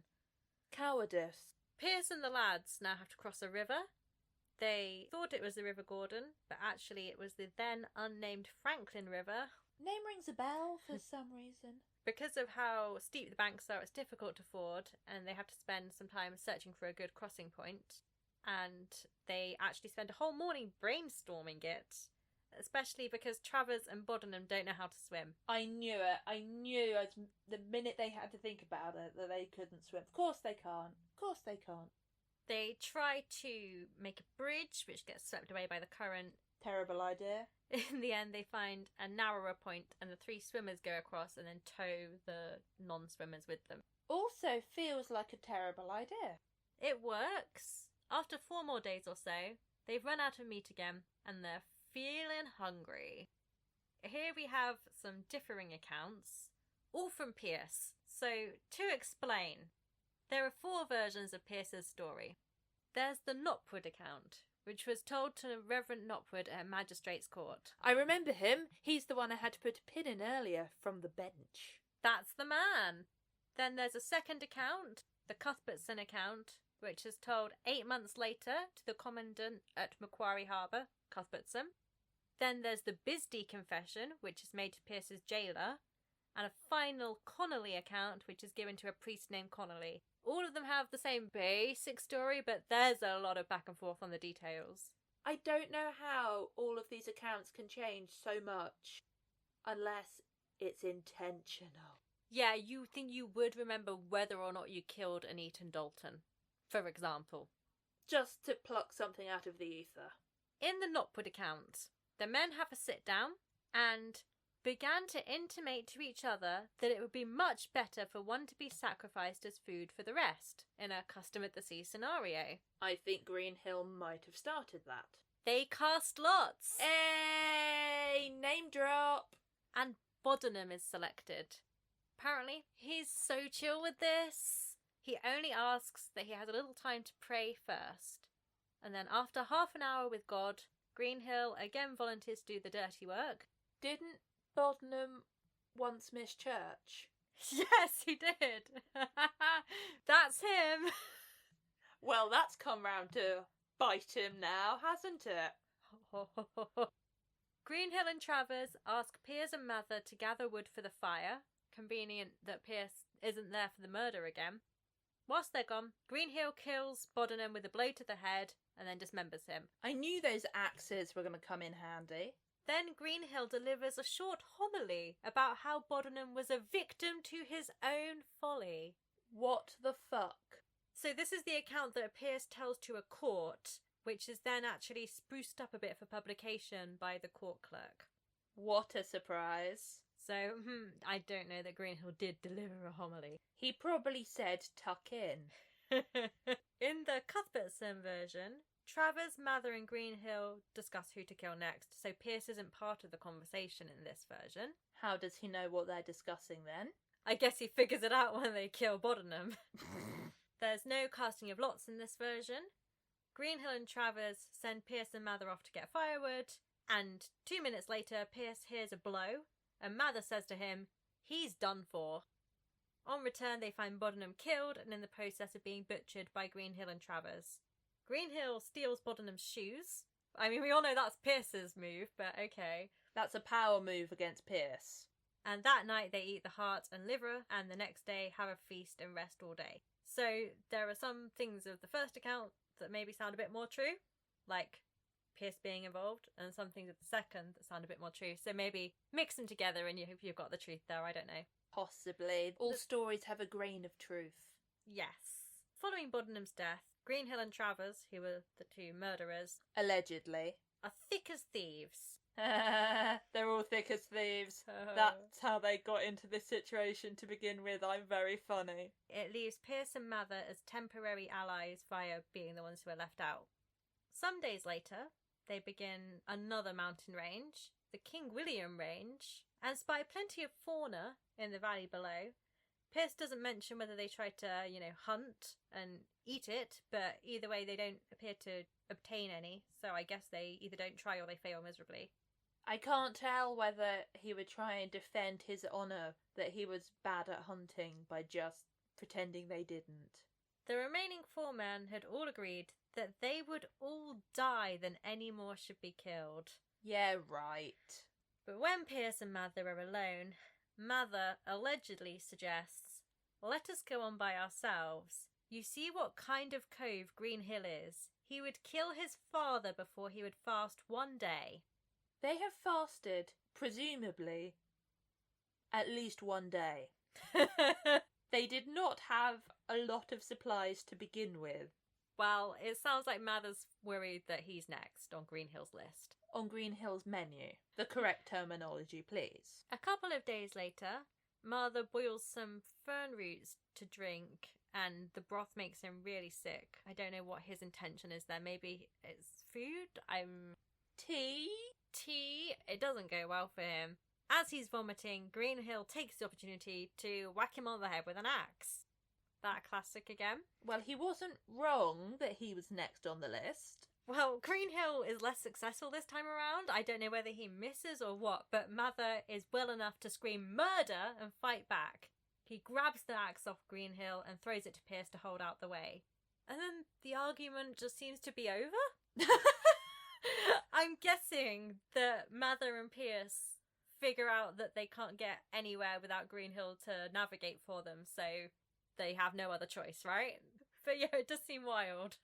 Cowardice. Pearce and the lads now have to cross a river. They thought it was the River Gordon, but actually it was the then unnamed Franklin River. Name rings a bell for some reason. Because of how steep the banks are, it's difficult to ford, and they have to spend some time searching for a good crossing point. And they actually spend a whole morning brainstorming it, especially because Travers and Bodenham don't know how to swim. I knew it. I knew the minute they had to think about it that they couldn't swim. Of course they can't. Of course they can't. They try to make a bridge, which gets swept away by the current. Terrible idea. In the end, they find a narrower point, and the three swimmers go across and then tow the non-swimmers with them. Also feels like a terrible idea. It works. After 4 more days or so, they've run out of meat again, and they're feeling hungry. Here we have some differing accounts, all from Pearce. So, to explain, there are 4 versions of Pearce's story. There's the Knopwood account, which was told to Reverend Knopwood at a magistrate's court. I remember him. He's the one I had to put a pin in earlier from the bench. That's the man. Then there's a second account, the Cuthbertson account, which is told 8 months later to the commandant at Macquarie Harbour, Cuthbertson. Then there's the Bisdee confession, which is made to Pearce's jailer, and a final Connolly account, which is given to a priest named Connolly. All of them have the same basic story, but there's a lot of back and forth on the details. I don't know how all of these accounts can change so much, unless it's intentional. Yeah, you think you would remember whether or not you killed and eaten Dalton, for example. Just to pluck something out of the ether. In the Knopwood account, the men have a sit-down and began to intimate to each other that it would be much better for one to be sacrificed as food for the rest, in a custom at the sea scenario. I think Greenhill might have started that. They cast lots! Hey! Name drop! And Bodenham is selected. Apparently, he's so chill with this. He only asks that he has a little time to pray first. And then after half an hour with God, Greenhill again volunteers to do the dirty work. Didn't Bodenham once miss church? Yes, he did. That's him. Well, that's come round to bite him now, hasn't it? Greenhill and Travers ask Pearce and Mather to gather wood for the fire. Convenient that Pearce isn't there for the murder again. Whilst they're gone, Greenhill kills Bodenham with a blow to the head and then dismembers him. I knew those axes were going to come in handy. Then Greenhill delivers a short homily about how Bodenham was a victim to his own folly. What the fuck? So this is the account that Pearce tells to a court which is then actually spruced up a bit for publication by the court clerk. What a surprise. So, I don't know that Greenhill did deliver a homily. He probably said tuck in. In the Cuthbertson version, Travers, Mather and Greenhill discuss who to kill next, so Pearce isn't part of the conversation in this version. How does he know what they're discussing then? I guess he figures it out when they kill Bodenham. There's no casting of lots in this version. Greenhill and Travers send Pearce and Mather off to get firewood, and 2 minutes later Pearce hears a blow, and Mather says to him, "He's done for." On return, they find Bodenham killed and in the process of being butchered by Greenhill and Travers. Greenhill steals Bodenham's shoes. I mean, we all know that's Pearce's move, but okay. That's a power move against Pearce. And that night they eat the heart and liver, and the next day have a feast and rest all day. So there are some things of the first account that maybe sound a bit more true, like Pearce being involved, and some things of the second that sound a bit more true. So maybe mix them together and you've got the truth there, I don't know. Possibly. All stories have a grain of truth. Yes. Following Bodenham's death, Greenhill and Travers, who were the two murderers, allegedly, are thick as thieves. They're all thick as thieves. That's how they got into this situation to begin with. I'm very funny. It leaves Pearce and Mather as temporary allies via being the ones who are left out. Some days later, they begin another mountain range, the King William Range, and spy plenty of fauna in the valley below. Pearce doesn't mention whether they try to, hunt and eat it, but either way they don't appear to obtain any, so I guess they either don't try or they fail miserably. I can't tell whether he would try and defend his honour that he was bad at hunting by just pretending they didn't. The remaining 4 men had all agreed that they would all die than any more should be killed. Yeah, right. But when Pearce and Mather are alone, Mather allegedly suggests, "Let us go on by ourselves. You see what kind of cove Greenhill is. He would kill his father before he would fast 1 day." They have fasted, presumably, at least 1 day. They did not have a lot of supplies to begin with. Well, it sounds like Mather's worried that he's next on Greenhill's list. On Greenhill's menu. The correct terminology, please. A couple of days later, Mather boils some fern roots to drink, and the broth makes him really sick. I don't know what his intention is there. Maybe it's food? Tea? It doesn't go well for him. As he's vomiting, Greenhill takes the opportunity to whack him on the head with an axe. That classic again. Well, he wasn't wrong that he was next on the list. Well, Greenhill is less successful this time around. I don't know whether he misses or what, but Mather is well enough to scream murder and fight back. He grabs the axe off Greenhill and throws it to Pearce to hold out the way. And then the argument just seems to be over. I'm guessing that Mather and Pearce figure out that they can't get anywhere without Greenhill to navigate for them, so they have no other choice, right? But yeah, it does seem wild.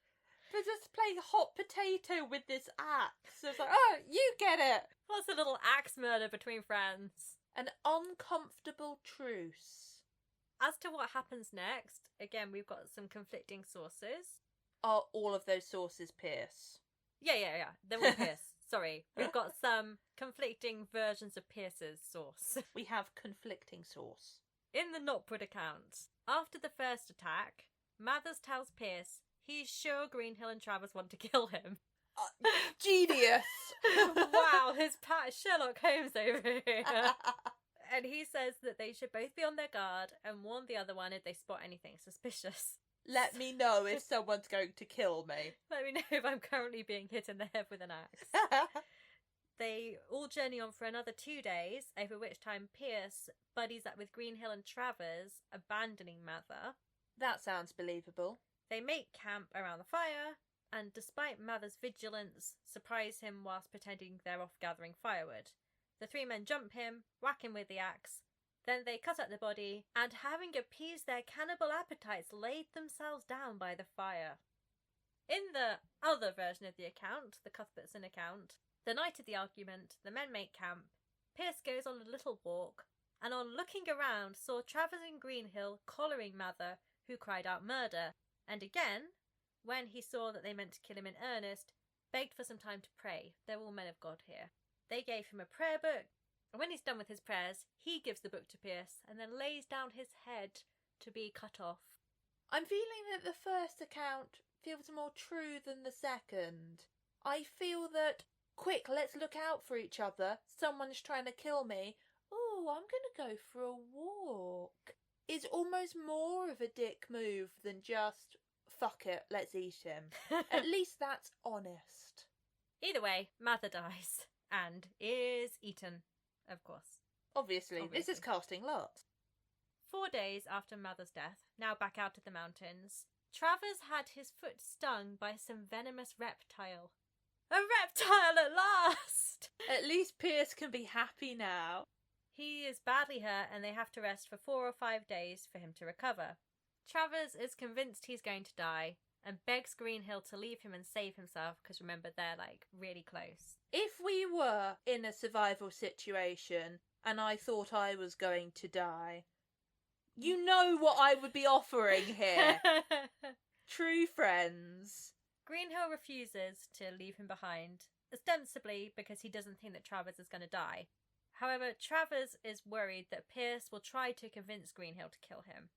They're just playing hot potato with this axe. It's like, oh, you get it. What's a little axe murder between friends? An uncomfortable truce. As to what happens next, again, we've got some conflicting sources. Are all of those sources Pearce? Yeah. They're all Pearce. Sorry. We've got some conflicting versions of Pearce's source. We have conflicting source. In the Notwood account, after the first attack, Mathers tells Pearce he's sure Greenhill and Travers want to kill him. Genius! Wow, his Pat Sherlock Holmes over here. And he says that they should both be on their guard and warn the other one if they spot anything suspicious. Let me know if someone's going to kill me. Let me know if I'm currently being hit in the head with an axe. They all journey on for another 2 days, over which time Pearce buddies up with Greenhill and Travers, abandoning Mather. That sounds believable. They make camp around the fire, and despite Mather's vigilance, surprise him whilst pretending they're off gathering firewood. The 3 men jump him, whack him with the axe. Then they cut up the body, and having appeased their cannibal appetites, laid themselves down by the fire. In the other version of the account, the Cuthbertson account, the night of the argument, the men make camp. Pearce goes on a little walk, and on looking around saw Travers and Greenhill collaring Mather, who cried out murder. And again, when he saw that they meant to kill him in earnest, begged for some time to pray. They're all men of God here. They gave him a prayer book, and when he's done with his prayers, he gives the book to Pearce and then lays down his head to be cut off. I'm feeling that the first account feels more true than the second. I feel that, quick, let's look out for each other, someone's trying to kill me, oh, I'm going to go for a walk, is almost more of a dick move than just, fuck it, let's eat him. At least that's honest. Either way, Mather dies and is eaten, of course. Obviously. This is casting lots. 4 days after Mather's death, now back out of the mountains, Travers had his foot stung by some venomous reptile. A reptile at last! At least Pearce can be happy now. He is badly hurt and they have to rest for 4 or 5 days for him to recover. Travers is convinced he's going to die and begs Greenhill to leave him and save himself because remember, they're really close. If we were in a survival situation and I thought I was going to die, you know what I would be offering here. True friends. Greenhill refuses to leave him behind, ostensibly because he doesn't think that Travers is going to die. However, Travers is worried that Pearce will try to convince Greenhill to kill him.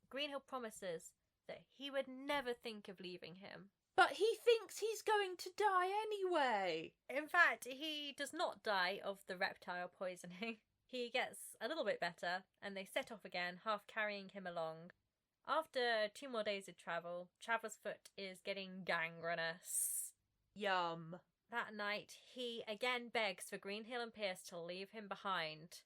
Greenhill promises that he would never think of leaving him. But he thinks he's going to die anyway. In fact, he does not die of the reptile poisoning. He gets a little bit better, and they set off again, half carrying him along. After 2 more days of travel, Travers' foot is getting gangrenous. Yum. That night, he again begs for Greenhill and Pearce to leave him behind.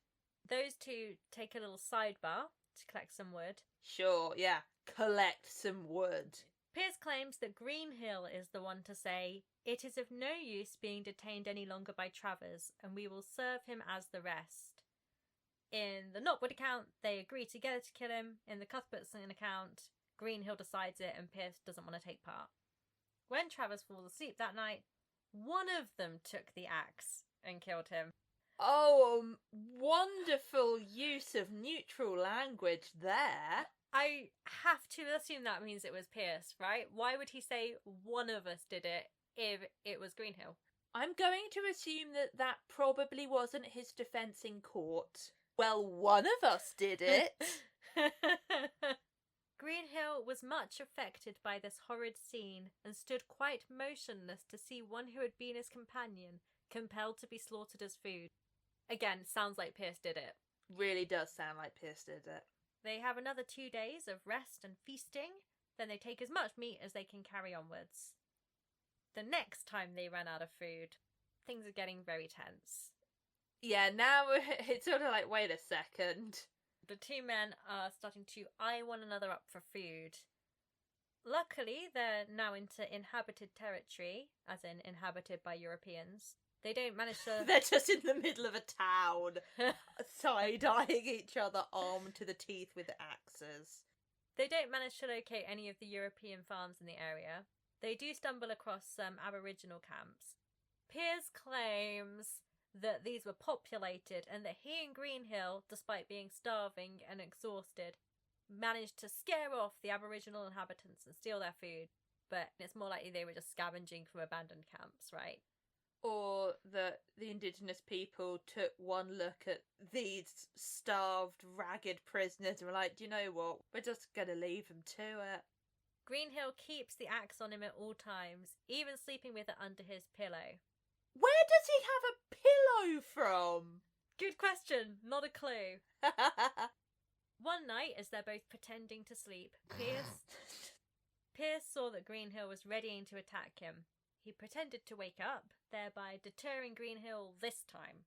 Those two take a little sidebar to collect some wood. Sure, yeah. Collect some wood. Pearce claims that Greenhill is the one to say, "It is of no use being detained any longer by Travers, and we will serve him as the rest." In the Knotwood account, they agree together to kill him. In the Cuthbertson account, Greenhill decides it and Pearce doesn't want to take part. When Travers falls asleep that night, one of them took the axe and killed him. Oh, wonderful use of neutral language there. I have to assume that means it was Pearce, right? Why would he say one of us did it if it was Greenhill? I'm going to assume that that probably wasn't his defence in court. Well, one of us did it. Greenhill was much affected by this horrid scene and stood quite motionless to see one who had been his companion compelled to be slaughtered as food. Again, sounds like Pearce did it. Really does sound like Pearce did it. They have another 2 days of rest and feasting, then they take as much meat as they can carry onwards. The next time they run out of food, things are getting very tense. Yeah, now it's sort of like, wait a second. The two men are starting to eye one another up for food. Luckily, they're now into inhabited territory, as in inhabited by Europeans. They don't manage to... They're just in the middle of a town, side-eyeing each other, armed to the teeth with axes. They don't manage to locate any of the European farms in the area. They do stumble across some Aboriginal camps. Pearce claims that these were populated and that he and Greenhill, despite being starving and exhausted, managed to scare off the Aboriginal inhabitants and steal their food. But it's more likely they were just scavenging from abandoned camps, right? Or that the indigenous people took one look at these starved, ragged prisoners and were like, do you know what? We're just going to leave them to it. Greenhill keeps the axe on him at all times, even sleeping with it under his pillow. Where does he have a pillow from? Good question. Not a clue. One night, as they're both pretending to sleep, Pearce saw that Greenhill was readying to attack him. He pretended to wake up, thereby deterring Greenhill this time.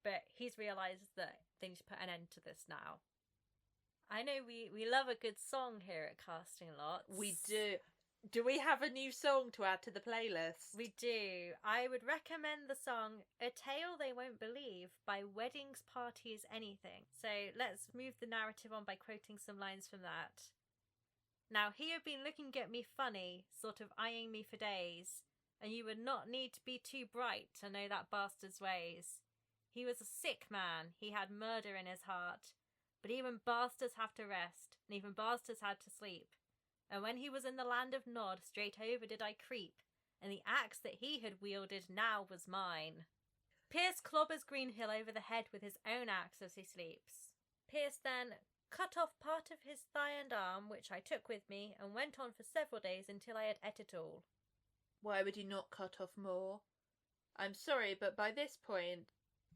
But he's realised that they need to put an end to this now. I know we love a good song here at Casting Lots. We do. Do we have a new song to add to the playlist? We do. I would recommend the song A Tale They Won't Believe by Weddings, Parties, Anything. So let's move the narrative on by quoting some lines from that. Now he had been looking at me funny, sort of eyeing me for days, and you would not need to be too bright to know that bastard's ways. He was a sick man, he had murder in his heart, but even bastards have to rest, and even bastards had to sleep. And when he was in the land of Nod, straight over did I creep, and the axe that he had wielded now was mine. Pearce clobbers Greenhill over the head with his own axe as he sleeps. Pearce then cut off part of his thigh and arm, which I took with me, and went on for several days until I had ate it all. Why would you not cut off more? I'm sorry, but by this point,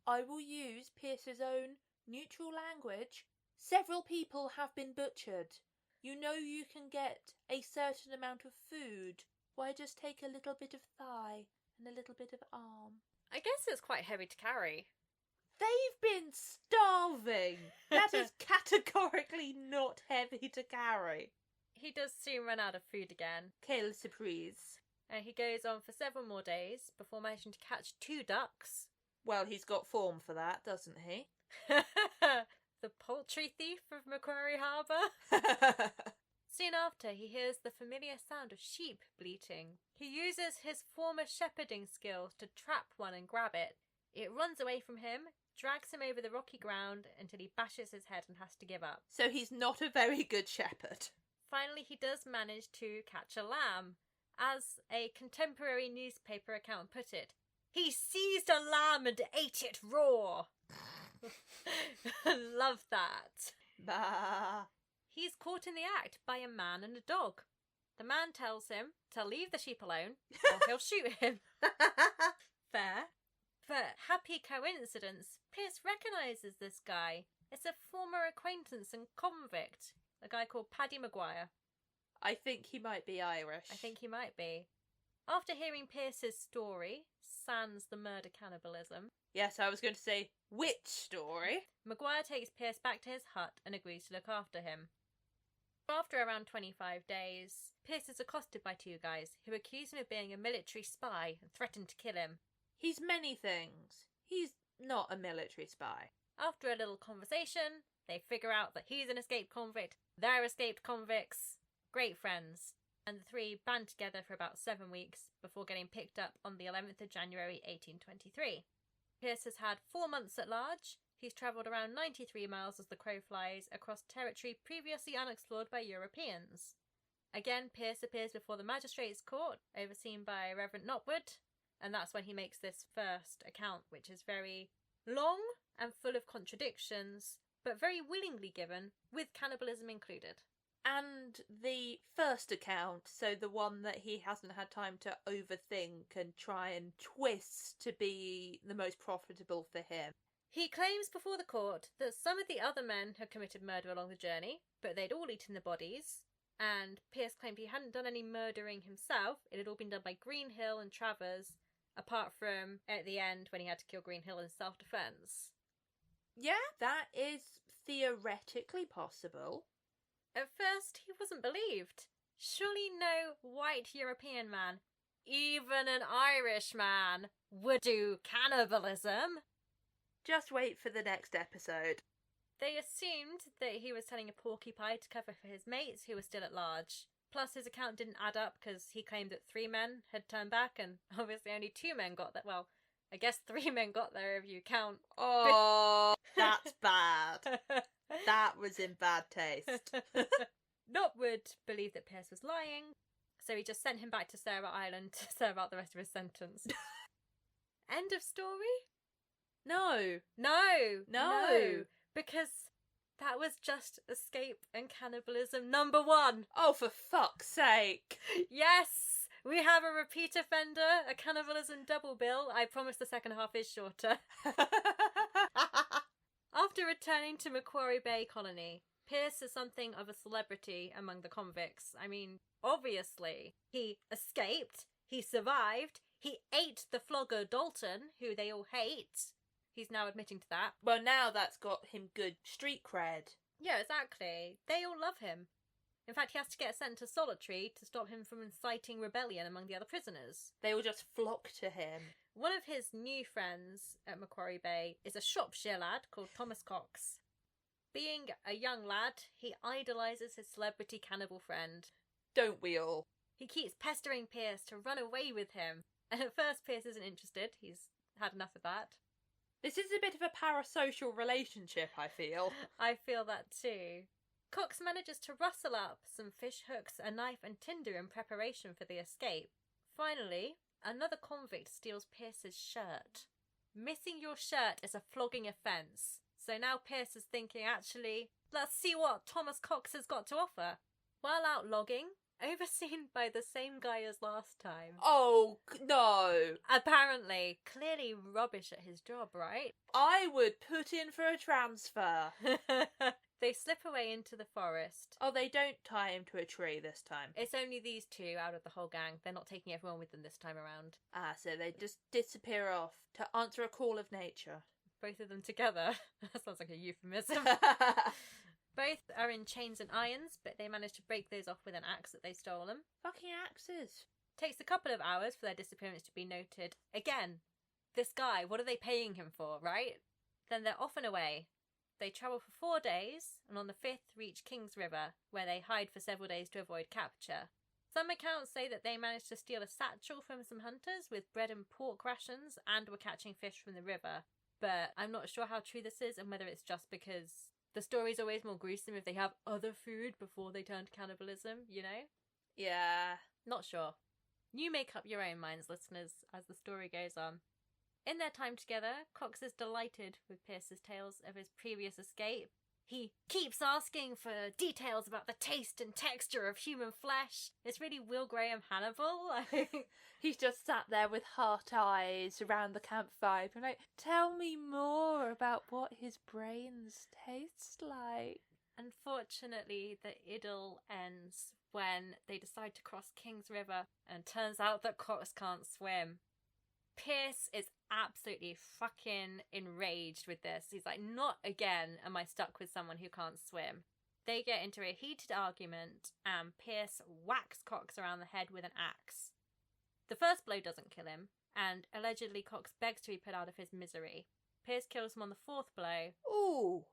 I will use Pearce's own neutral language. Several people have been butchered. You know you can get a certain amount of food. Why just take a little bit of thigh and a little bit of arm? I guess it's quite heavy to carry. They've been starving. That is categorically not heavy to carry. He does soon run out of food again. Quelle surprise. And he goes on for several more days before managing to catch 2 ducks. Well, he's got form for that, doesn't he? The poultry thief of Macquarie Harbour. Soon after, he hears the familiar sound of sheep bleating. He uses his former shepherding skills to trap one and grab it. It runs away from him, drags him over the rocky ground until he bashes his head and has to give up. So he's not a very good shepherd. Finally, he does manage to catch a lamb. As a contemporary newspaper account put it, he seized a lamb and ate it raw. Love that. Bah. He's caught in the act by a man and a dog. The man tells him to leave the sheep alone or he'll shoot him. Fair. But happy coincidence, Pearce recognises this guy. It's a former acquaintance and convict, a guy called Paddy Maguire. I think he might be Irish. I think he might be. After hearing Pearce's story, sans the murder cannibalism... Yes, I was going to say, which story? Maguire takes Pearce back to his hut and agrees to look after him. After around 25 days, Pearce is accosted by 2 guys who accuse him of being a military spy and threaten to kill him. He's many things. He's not a military spy. After a little conversation, they figure out that he's an escaped convict, they're escaped convicts. Great friends. And the 3 band together for about 7 weeks before getting picked up on the 11th of January 1823. Pearce has had 4 months at large. He's travelled around 93 miles as the crow flies across territory previously unexplored by Europeans. Again, Pearce appears before the magistrates' court, overseen by Reverend Knotwood, and that's when he makes this first account, which is very long and full of contradictions, but very willingly given, with cannibalism included. And the first account, so the one that he hasn't had time to overthink and try and twist to be the most profitable for him. He claims before the court that some of the other men had committed murder along the journey, but they'd all eaten the bodies, and Pearce claimed he hadn't done any murdering himself. It had all been done by Greenhill and Travers, apart from at the end when he had to kill Greenhill in self-defence. Yeah, that is theoretically possible. At first, he wasn't believed. Surely no white European man, even an Irish man, would do cannibalism. Just wait for the next episode. They assumed that he was telling a porcupine to cover for his mates who were still at large. Plus, his account didn't add up because he claimed that 3 men had turned back and obviously only 2 men got there. Well, I guess 3 men got there if you count. Oh, that's bad. That was in bad taste. Knotwood believed that Pearce was lying, so he just sent him back to Sarah Island to serve out the rest of his sentence. End of story? No. No. Because that was just escape and cannibalism number 1. Oh, for fuck's sake. Yes! We have a repeat offender, a cannibalism double bill. I promise the second half is shorter. After returning to Macquarie Bay Colony, Pearce is something of a celebrity among the convicts. I mean, obviously, he escaped, he survived, he ate the flogger Dalton, who they all hate. He's now admitting to that. Well, now that's got him good street cred. Yeah, exactly. They all love him. In fact, he has to get sent to solitary to stop him from inciting rebellion among the other prisoners. They all just flock to him. One of his new friends at Macquarie Bay is a Shropshire lad called Thomas Cox. Being a young lad, he idolises his celebrity cannibal friend. Don't we all? He keeps pestering Pearce to run away with him. And at first, Pearce isn't interested. He's had enough of that. This is a bit of a parasocial relationship, I feel. I feel that too. Cox manages to rustle up some fish hooks, a knife and tinder in preparation for the escape. Finally, another convict steals Pearce's shirt. Missing your shirt is a flogging offence. So now Pearce is thinking, actually, let's see what Thomas Cox has got to offer. While out logging, overseen by the same guy as last time. Oh, no. Apparently, clearly rubbish at his job, right? I would put in for a transfer. They slip away into the forest. Oh, they don't tie him to a tree this time. It's only these two out of the whole gang. They're not taking everyone with them this time around. Ah, so they just disappear off to answer a call of nature. Both of them together. That sounds like a euphemism. Both are in chains and irons, but they manage to break those off with an axe that they've stolen. Fucking axes. Takes a couple of hours for their disappearance to be noted. Again, this guy, what are they paying him for, right? Then they're off and away. They travel for 4 days, and on the 5th reach King's River, where they hide for several days to avoid capture. Some accounts say that they managed to steal a satchel from some hunters with bread and pork rations and were catching fish from the river. But I'm not sure how true this is and whether it's just because the story's always more gruesome if they have other food before they turn to cannibalism, you know? Yeah. Not sure. You make up your own minds, listeners, as the story goes on. In their time together, Cox is delighted with Pearce's tales of his previous escape. He keeps asking for details about the taste and texture of human flesh. It's really Will Graham Hannibal. He's just sat there with heart eyes around the campfire, and like, tell me more about what his brains taste like. Unfortunately, the idyll ends when they decide to cross King's River, and turns out that Cox can't swim. Pearce is absolutely fucking enraged with this. He's like, not again am I stuck with someone who can't swim. They get into a heated argument and Pearce whacks Cox around the head with an axe. The first blow doesn't kill him, and allegedly Cox begs to be put out of his misery. Pearce kills him on the 4th blow. Ooh.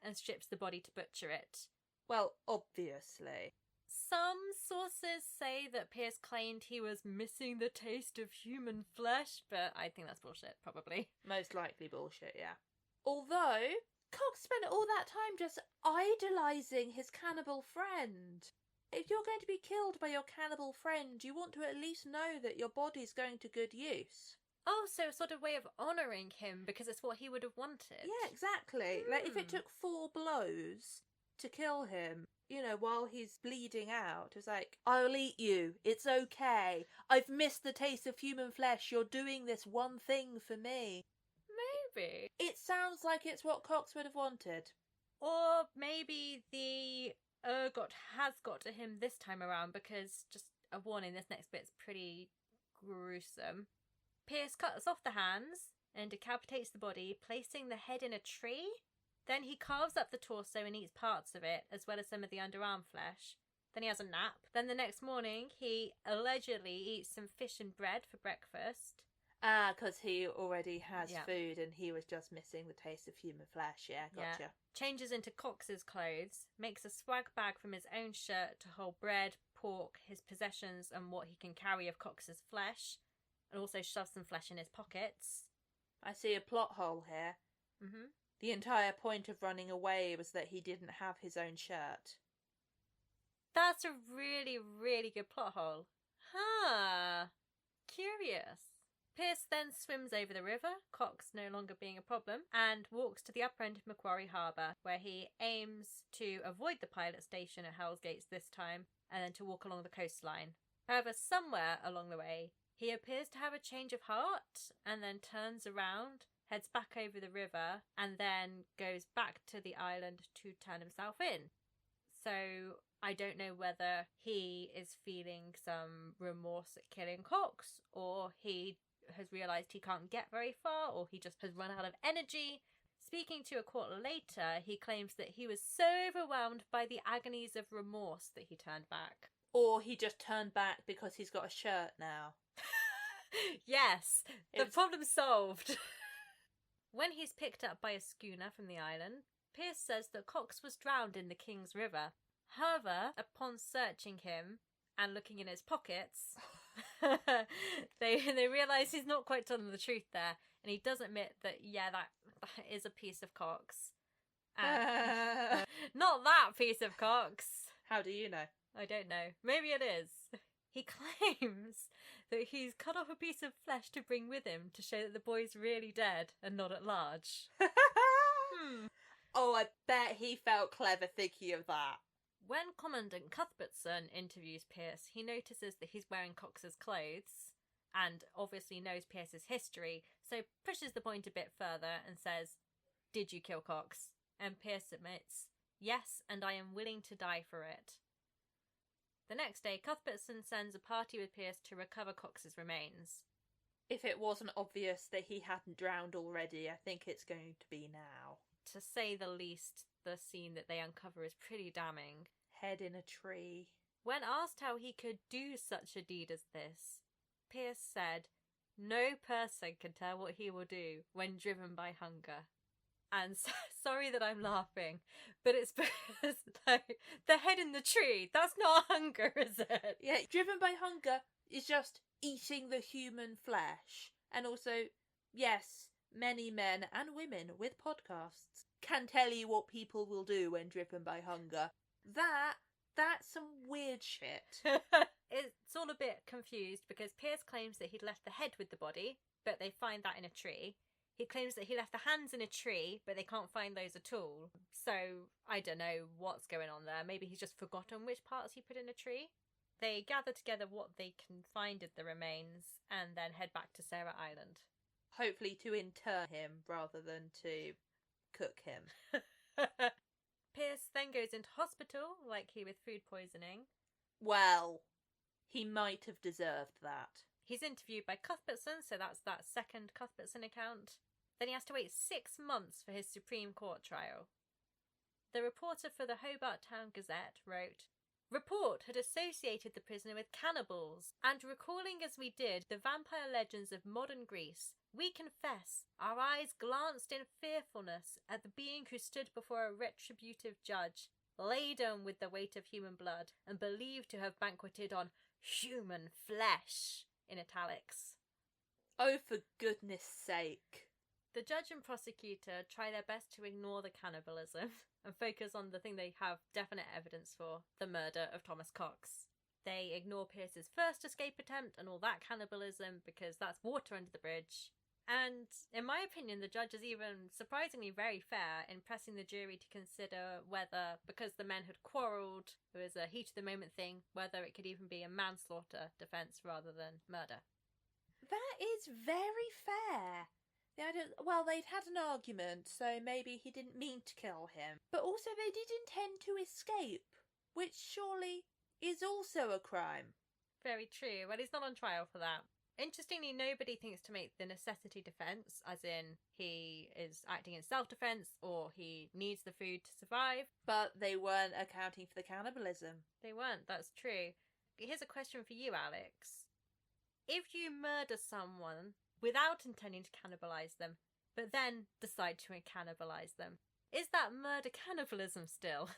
And strips the body to butcher it. Well, obviously. Some sources say that Pearce claimed he was missing the taste of human flesh, but I think that's bullshit, probably. Most likely bullshit, yeah. Although, Cox spent all that time just idolising his cannibal friend. If you're going to be killed by your cannibal friend, you want to at least know that your body's going to good use. Oh, so a sort of way of honouring him because it's what he would have wanted. Yeah, exactly. Like, if it took 4 blows to kill him, you know, while he's bleeding out, it's like, I'll eat you. It's okay. I've missed the taste of human flesh. You're doing this one thing for me. Maybe. It sounds like it's what Cox would have wanted. Or maybe the ergot has got to him this time around because, just a warning, this next bit's pretty gruesome. Pearce cuts off the hands and decapitates the body, placing the head in a tree. Then he carves up the torso and eats parts of it, as well as some of the underarm flesh. Then he has a nap. Then the next morning, he allegedly eats some fish and bread for breakfast. Ah, because he already has food and he was just missing the taste of human flesh. Yeah, gotcha. Yeah. Changes into Cox's clothes, makes a swag bag from his own shirt to hold bread, pork, his possessions, and what he can carry of Cox's flesh, and also shoves some flesh in his pockets. I see a plot hole here. Mm-hmm. The entire point of running away was that he didn't have his own shirt. That's a really, really good plot hole. Huh. Curious. Pearce then swims over the river, Cox no longer being a problem, and walks to the upper end of Macquarie Harbour, where he aims to avoid the pilot station at Hell's Gates this time, and then to walk along the coastline. However, somewhere along the way, he appears to have a change of heart, and then turns around, heads back over the river, and then goes back to the island to turn himself in. So I don't know whether he is feeling some remorse at killing Cox, or he has realised he can't get very far, or he just has run out of energy. Speaking to a court later, he claims that he was so overwhelmed by the agonies of remorse that he turned back. Or he just turned back because he's got a shirt now. Yes, the problem's solved. When he's picked up by a schooner from the island, Pearce says that Cox was drowned in the King's River. However, upon searching him and looking in his pockets, they realise he's not quite telling the truth there, and he does admit that, yeah, that is a piece of Cox. Not that piece of Cox. How do you know? I don't know. Maybe it is. He claims that he's cut off a piece of flesh to bring with him to show that the boy's really dead and not at large. Oh, I bet he felt clever thinking of that. When Commandant Cuthbertson interviews Pearce, he notices that he's wearing Cox's clothes and obviously knows Pearce's history, so pushes the point a bit further and says, "Did you kill Cox?" And Pearce admits, "Yes, and I am willing to die for it." The next day, Cuthbertson sends a party with Pearce to recover Cox's remains. If it wasn't obvious that he hadn't drowned already, I think it's going to be now. To say the least, the scene that they uncover is pretty damning. Head in a tree. When asked how he could do such a deed as this, Pearce said, "No person can tell what he will do when driven by hunger." And sorry that I'm laughing, but it's because like, the head in the tree, that's not hunger, is it? Yeah, driven by hunger is just eating the human flesh. And also, yes, many men and women with podcasts can tell you what people will do when driven by hunger. That's some weird shit. It's all a bit confused because Pearce claims that he'd left the head with the body, but they find that in a tree. He claims that he left the hands in a tree, but they can't find those at all. So, I don't know what's going on there. Maybe he's just forgotten which parts he put in a tree. They gather together what they can find of the remains and then head back to Sarah Island. Hopefully to inter him rather than to cook him. Pearce then goes into hospital, likely with food poisoning. Well, he might have deserved that. He's interviewed by Cuthbertson, so that's that second Cuthbertson account. Then he has to wait 6 months for his Supreme Court trial. The reporter for the Hobart Town Gazette wrote, "Report had associated the prisoner with cannibals, and recalling as we did the vampire legends of modern Greece, we confess our eyes glanced in fearfulness at the being who stood before a retributive judge, laden with the weight of human blood, and believed to have banqueted on human flesh," in italics. Oh, for goodness sake. The judge and prosecutor try their best to ignore the cannibalism and focus on the thing they have definite evidence for, the murder of Thomas Cox. They ignore Pearce's first escape attempt and all that cannibalism because that's water under the bridge. And, in my opinion, the judge is even surprisingly very fair in pressing the jury to consider whether, because the men had quarrelled, it was a heat-of-the-moment thing, whether it could even be a manslaughter defence rather than murder. That is very fair. Well, they'd had an argument, so maybe he didn't mean to kill him. But also they did intend to escape, which surely is also a crime. Very true. Well, he's not on trial for that. Interestingly, nobody thinks to make the necessity defence, as in he is acting in self-defence or he needs the food to survive. But they weren't accounting for the cannibalism. They weren't, that's true. Here's a question for you, Alex. If you murder someone without intending to cannibalise them, but then decide to cannibalise them, is that murder cannibalism still?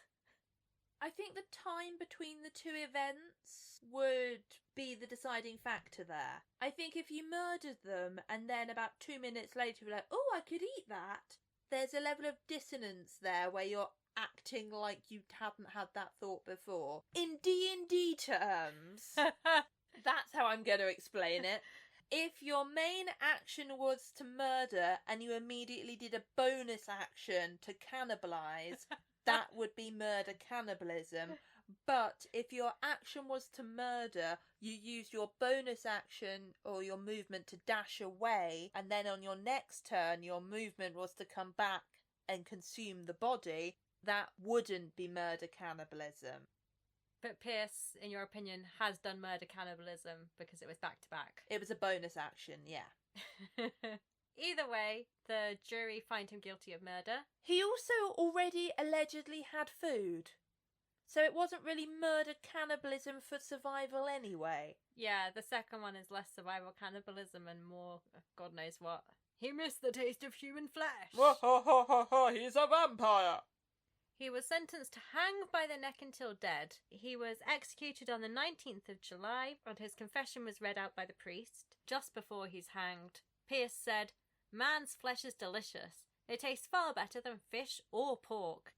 I think the time between the two events would be the deciding factor there. I think if you murdered them and then about 2 minutes later you're like, oh, I could eat that, there's a level of dissonance there where you're acting like you hadn't had that thought before. In D&D terms, that's how I'm going to explain it. If your main action was to murder and you immediately did a bonus action to cannibalise, that would be murder cannibalism. But if your action was to murder, you use your bonus action or your movement to dash away, and then on your next turn your movement was to come back and consume the body, that wouldn't be murder cannibalism. But Pearce, in your opinion, has done murder cannibalism because it was back to back. It was a bonus action, yeah. Either way, the jury find him guilty of murder. He also already allegedly had food. So it wasn't really murder cannibalism for survival anyway. Yeah, the second one is less survival cannibalism and more God knows what. He missed the taste of human flesh. Ha ha ha ha ha, he's a vampire. He was sentenced to hang by the neck until dead. He was executed on the 19th of July, and his confession was read out by the priest. Just before he's hanged, Pearce said, "Man's flesh is delicious. It tastes far better than fish or pork."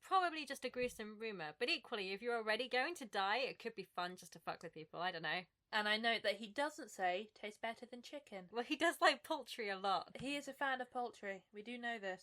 probably just a gruesome rumour. But equally, if you're already going to die, it could be fun just to fuck with people. I don't know. And I note that he doesn't say tastes better than chicken. Well, he does like poultry a lot. He is a fan of poultry. We do know this.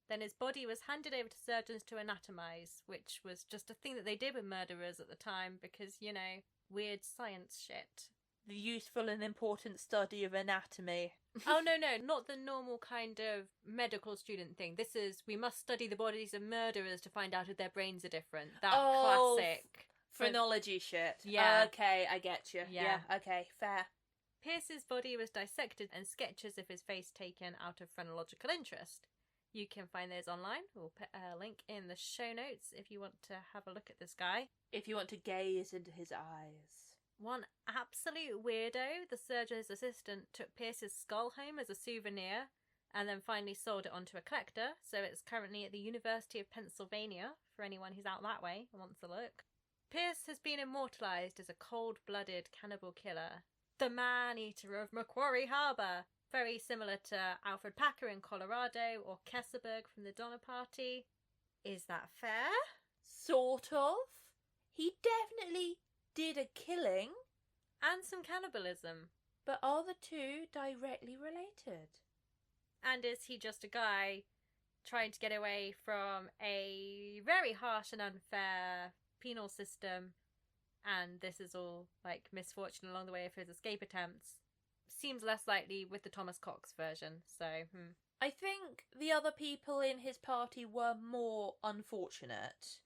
Then his body was handed over to surgeons to anatomise, which was just a thing that they did with murderers at the time because, you know, weird science shit. The useful and important study of anatomy. Oh, no, not the normal kind of medical student thing. This is, we must study the bodies of murderers to find out if their brains are different. That classic. Phrenology shit. Yeah. Okay, I get you. Yeah. Okay, fair. Pearce's body was dissected and sketches of his face taken out of phrenological interest. You can find those online. We'll put a link in the show notes if you want to have a look at this guy. If you want to gaze into his eyes. One absolute weirdo, the surgeon's assistant took Pearce's skull home as a souvenir and then finally sold it on to a collector, so it's currently at the University of Pennsylvania for anyone who's out that way and wants a look. Pearce has been immortalised as a cold-blooded cannibal killer, the maneater of Macquarie Harbour, very similar to Alfred Packer in Colorado or Kesselberg from the Donner Party. Is that fair? Sort of. He definitely did a killing. And some cannibalism. But are the two directly related? And is he just a guy trying to get away from a very harsh and unfair penal system, and this is all like misfortune along the way of his escape attempts? Seems less likely with the Thomas Cox version, so I think the other people in his party were more unfortunate.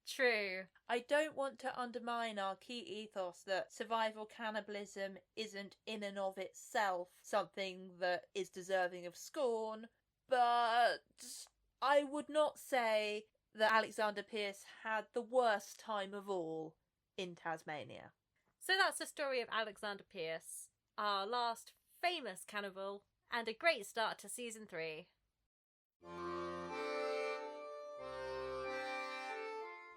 True. I don't want to undermine our key ethos that survival cannibalism isn't in and of itself something that is deserving of scorn, but I would not say that Alexander Pearce had the worst time of all in Tasmania. So that's the story of Alexander Pearce, our last famous cannibal, and a great start to season 3.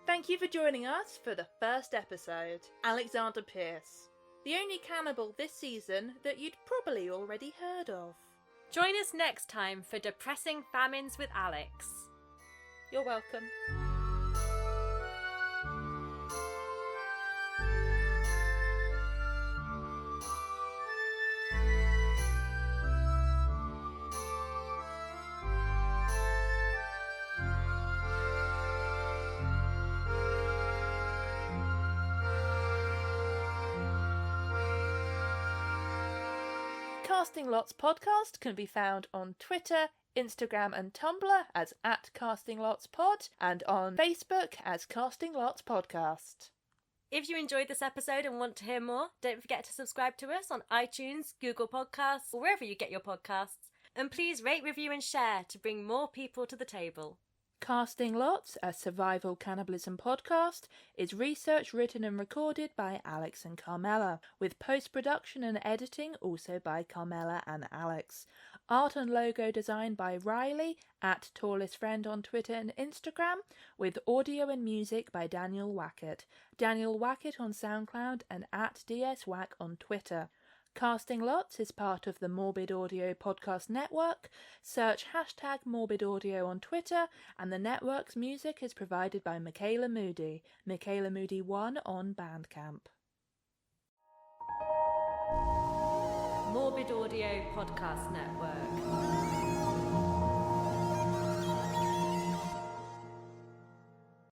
Thank you for joining us for the first episode, Alexander Pearce, the only cannibal this season that you'd probably already heard of. Join us next time for Depressing Famines with Alix. You're welcome. Casting Lots Podcast can be found on Twitter, Instagram and Tumblr as @CastingLotsPod and on Facebook as Casting Lots Podcast. If you enjoyed this episode and want to hear more, don't forget to subscribe to us on iTunes, Google Podcasts, or wherever you get your podcasts. And please rate, review and share to bring more people to the table. Casting Lots, a survival cannibalism podcast, is researched, written and recorded by Alix and Carmella, with post-production and editing also by Carmella and Alix. Art and logo design by Riley, @TallestFriend on Twitter and Instagram, with audio and music by Daniel Wackett. Daniel Wackett on SoundCloud and @DSWack on Twitter. Casting Lots is part of the Morbid Audio Podcast Network. Search #MorbidAudio on Twitter, and the network's music is provided by Michaela Moody, Michaela Moody 1 on Bandcamp. Morbid Audio Podcast Network.